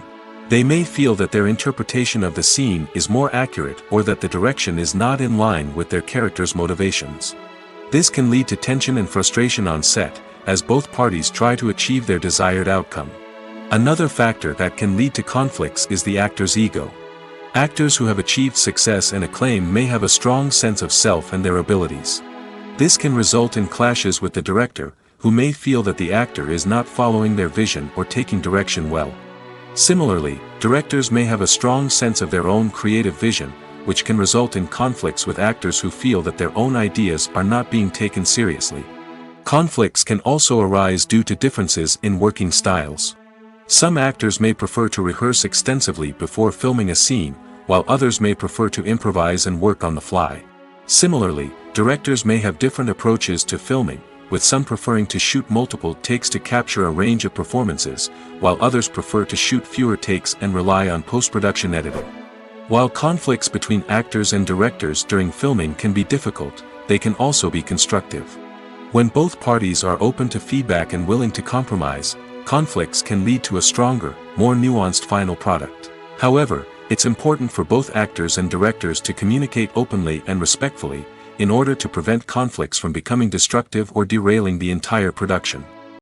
They may feel that their interpretation of the scene is more accurate or that the direction is not in line with their character's motivations. This can lead to tension and frustration on set, as both parties try to achieve their desired outcome. Another factor that can lead to conflicts is the actor's ego. Actors who have achieved success and acclaim may have a strong sense of self and their abilities. This can result in clashes with the director, who may feel that the actor is not following their vision or taking direction well. Similarly, directors may have a strong sense of their own creative vision, which can result in conflicts with actors who feel that their own ideas are not being taken seriously. Conflicts can also arise due to differences in working styles. Some actors may prefer to rehearse extensively before filming a scene, while others may prefer to improvise and work on the fly. Similarly, directors may have different approaches to filming, with some preferring to shoot multiple takes to capture a range of performances, while others prefer to shoot fewer takes and rely on post-production editing. While conflicts between actors and directors during filming can be difficult, they can also be constructive. When both parties are open to feedback and willing to compromise, conflicts can lead to a stronger, more nuanced final product. However, it's important for both actors and directors to communicate openly and respectfully, in order to prevent conflicts from becoming destructive or derailing the entire production.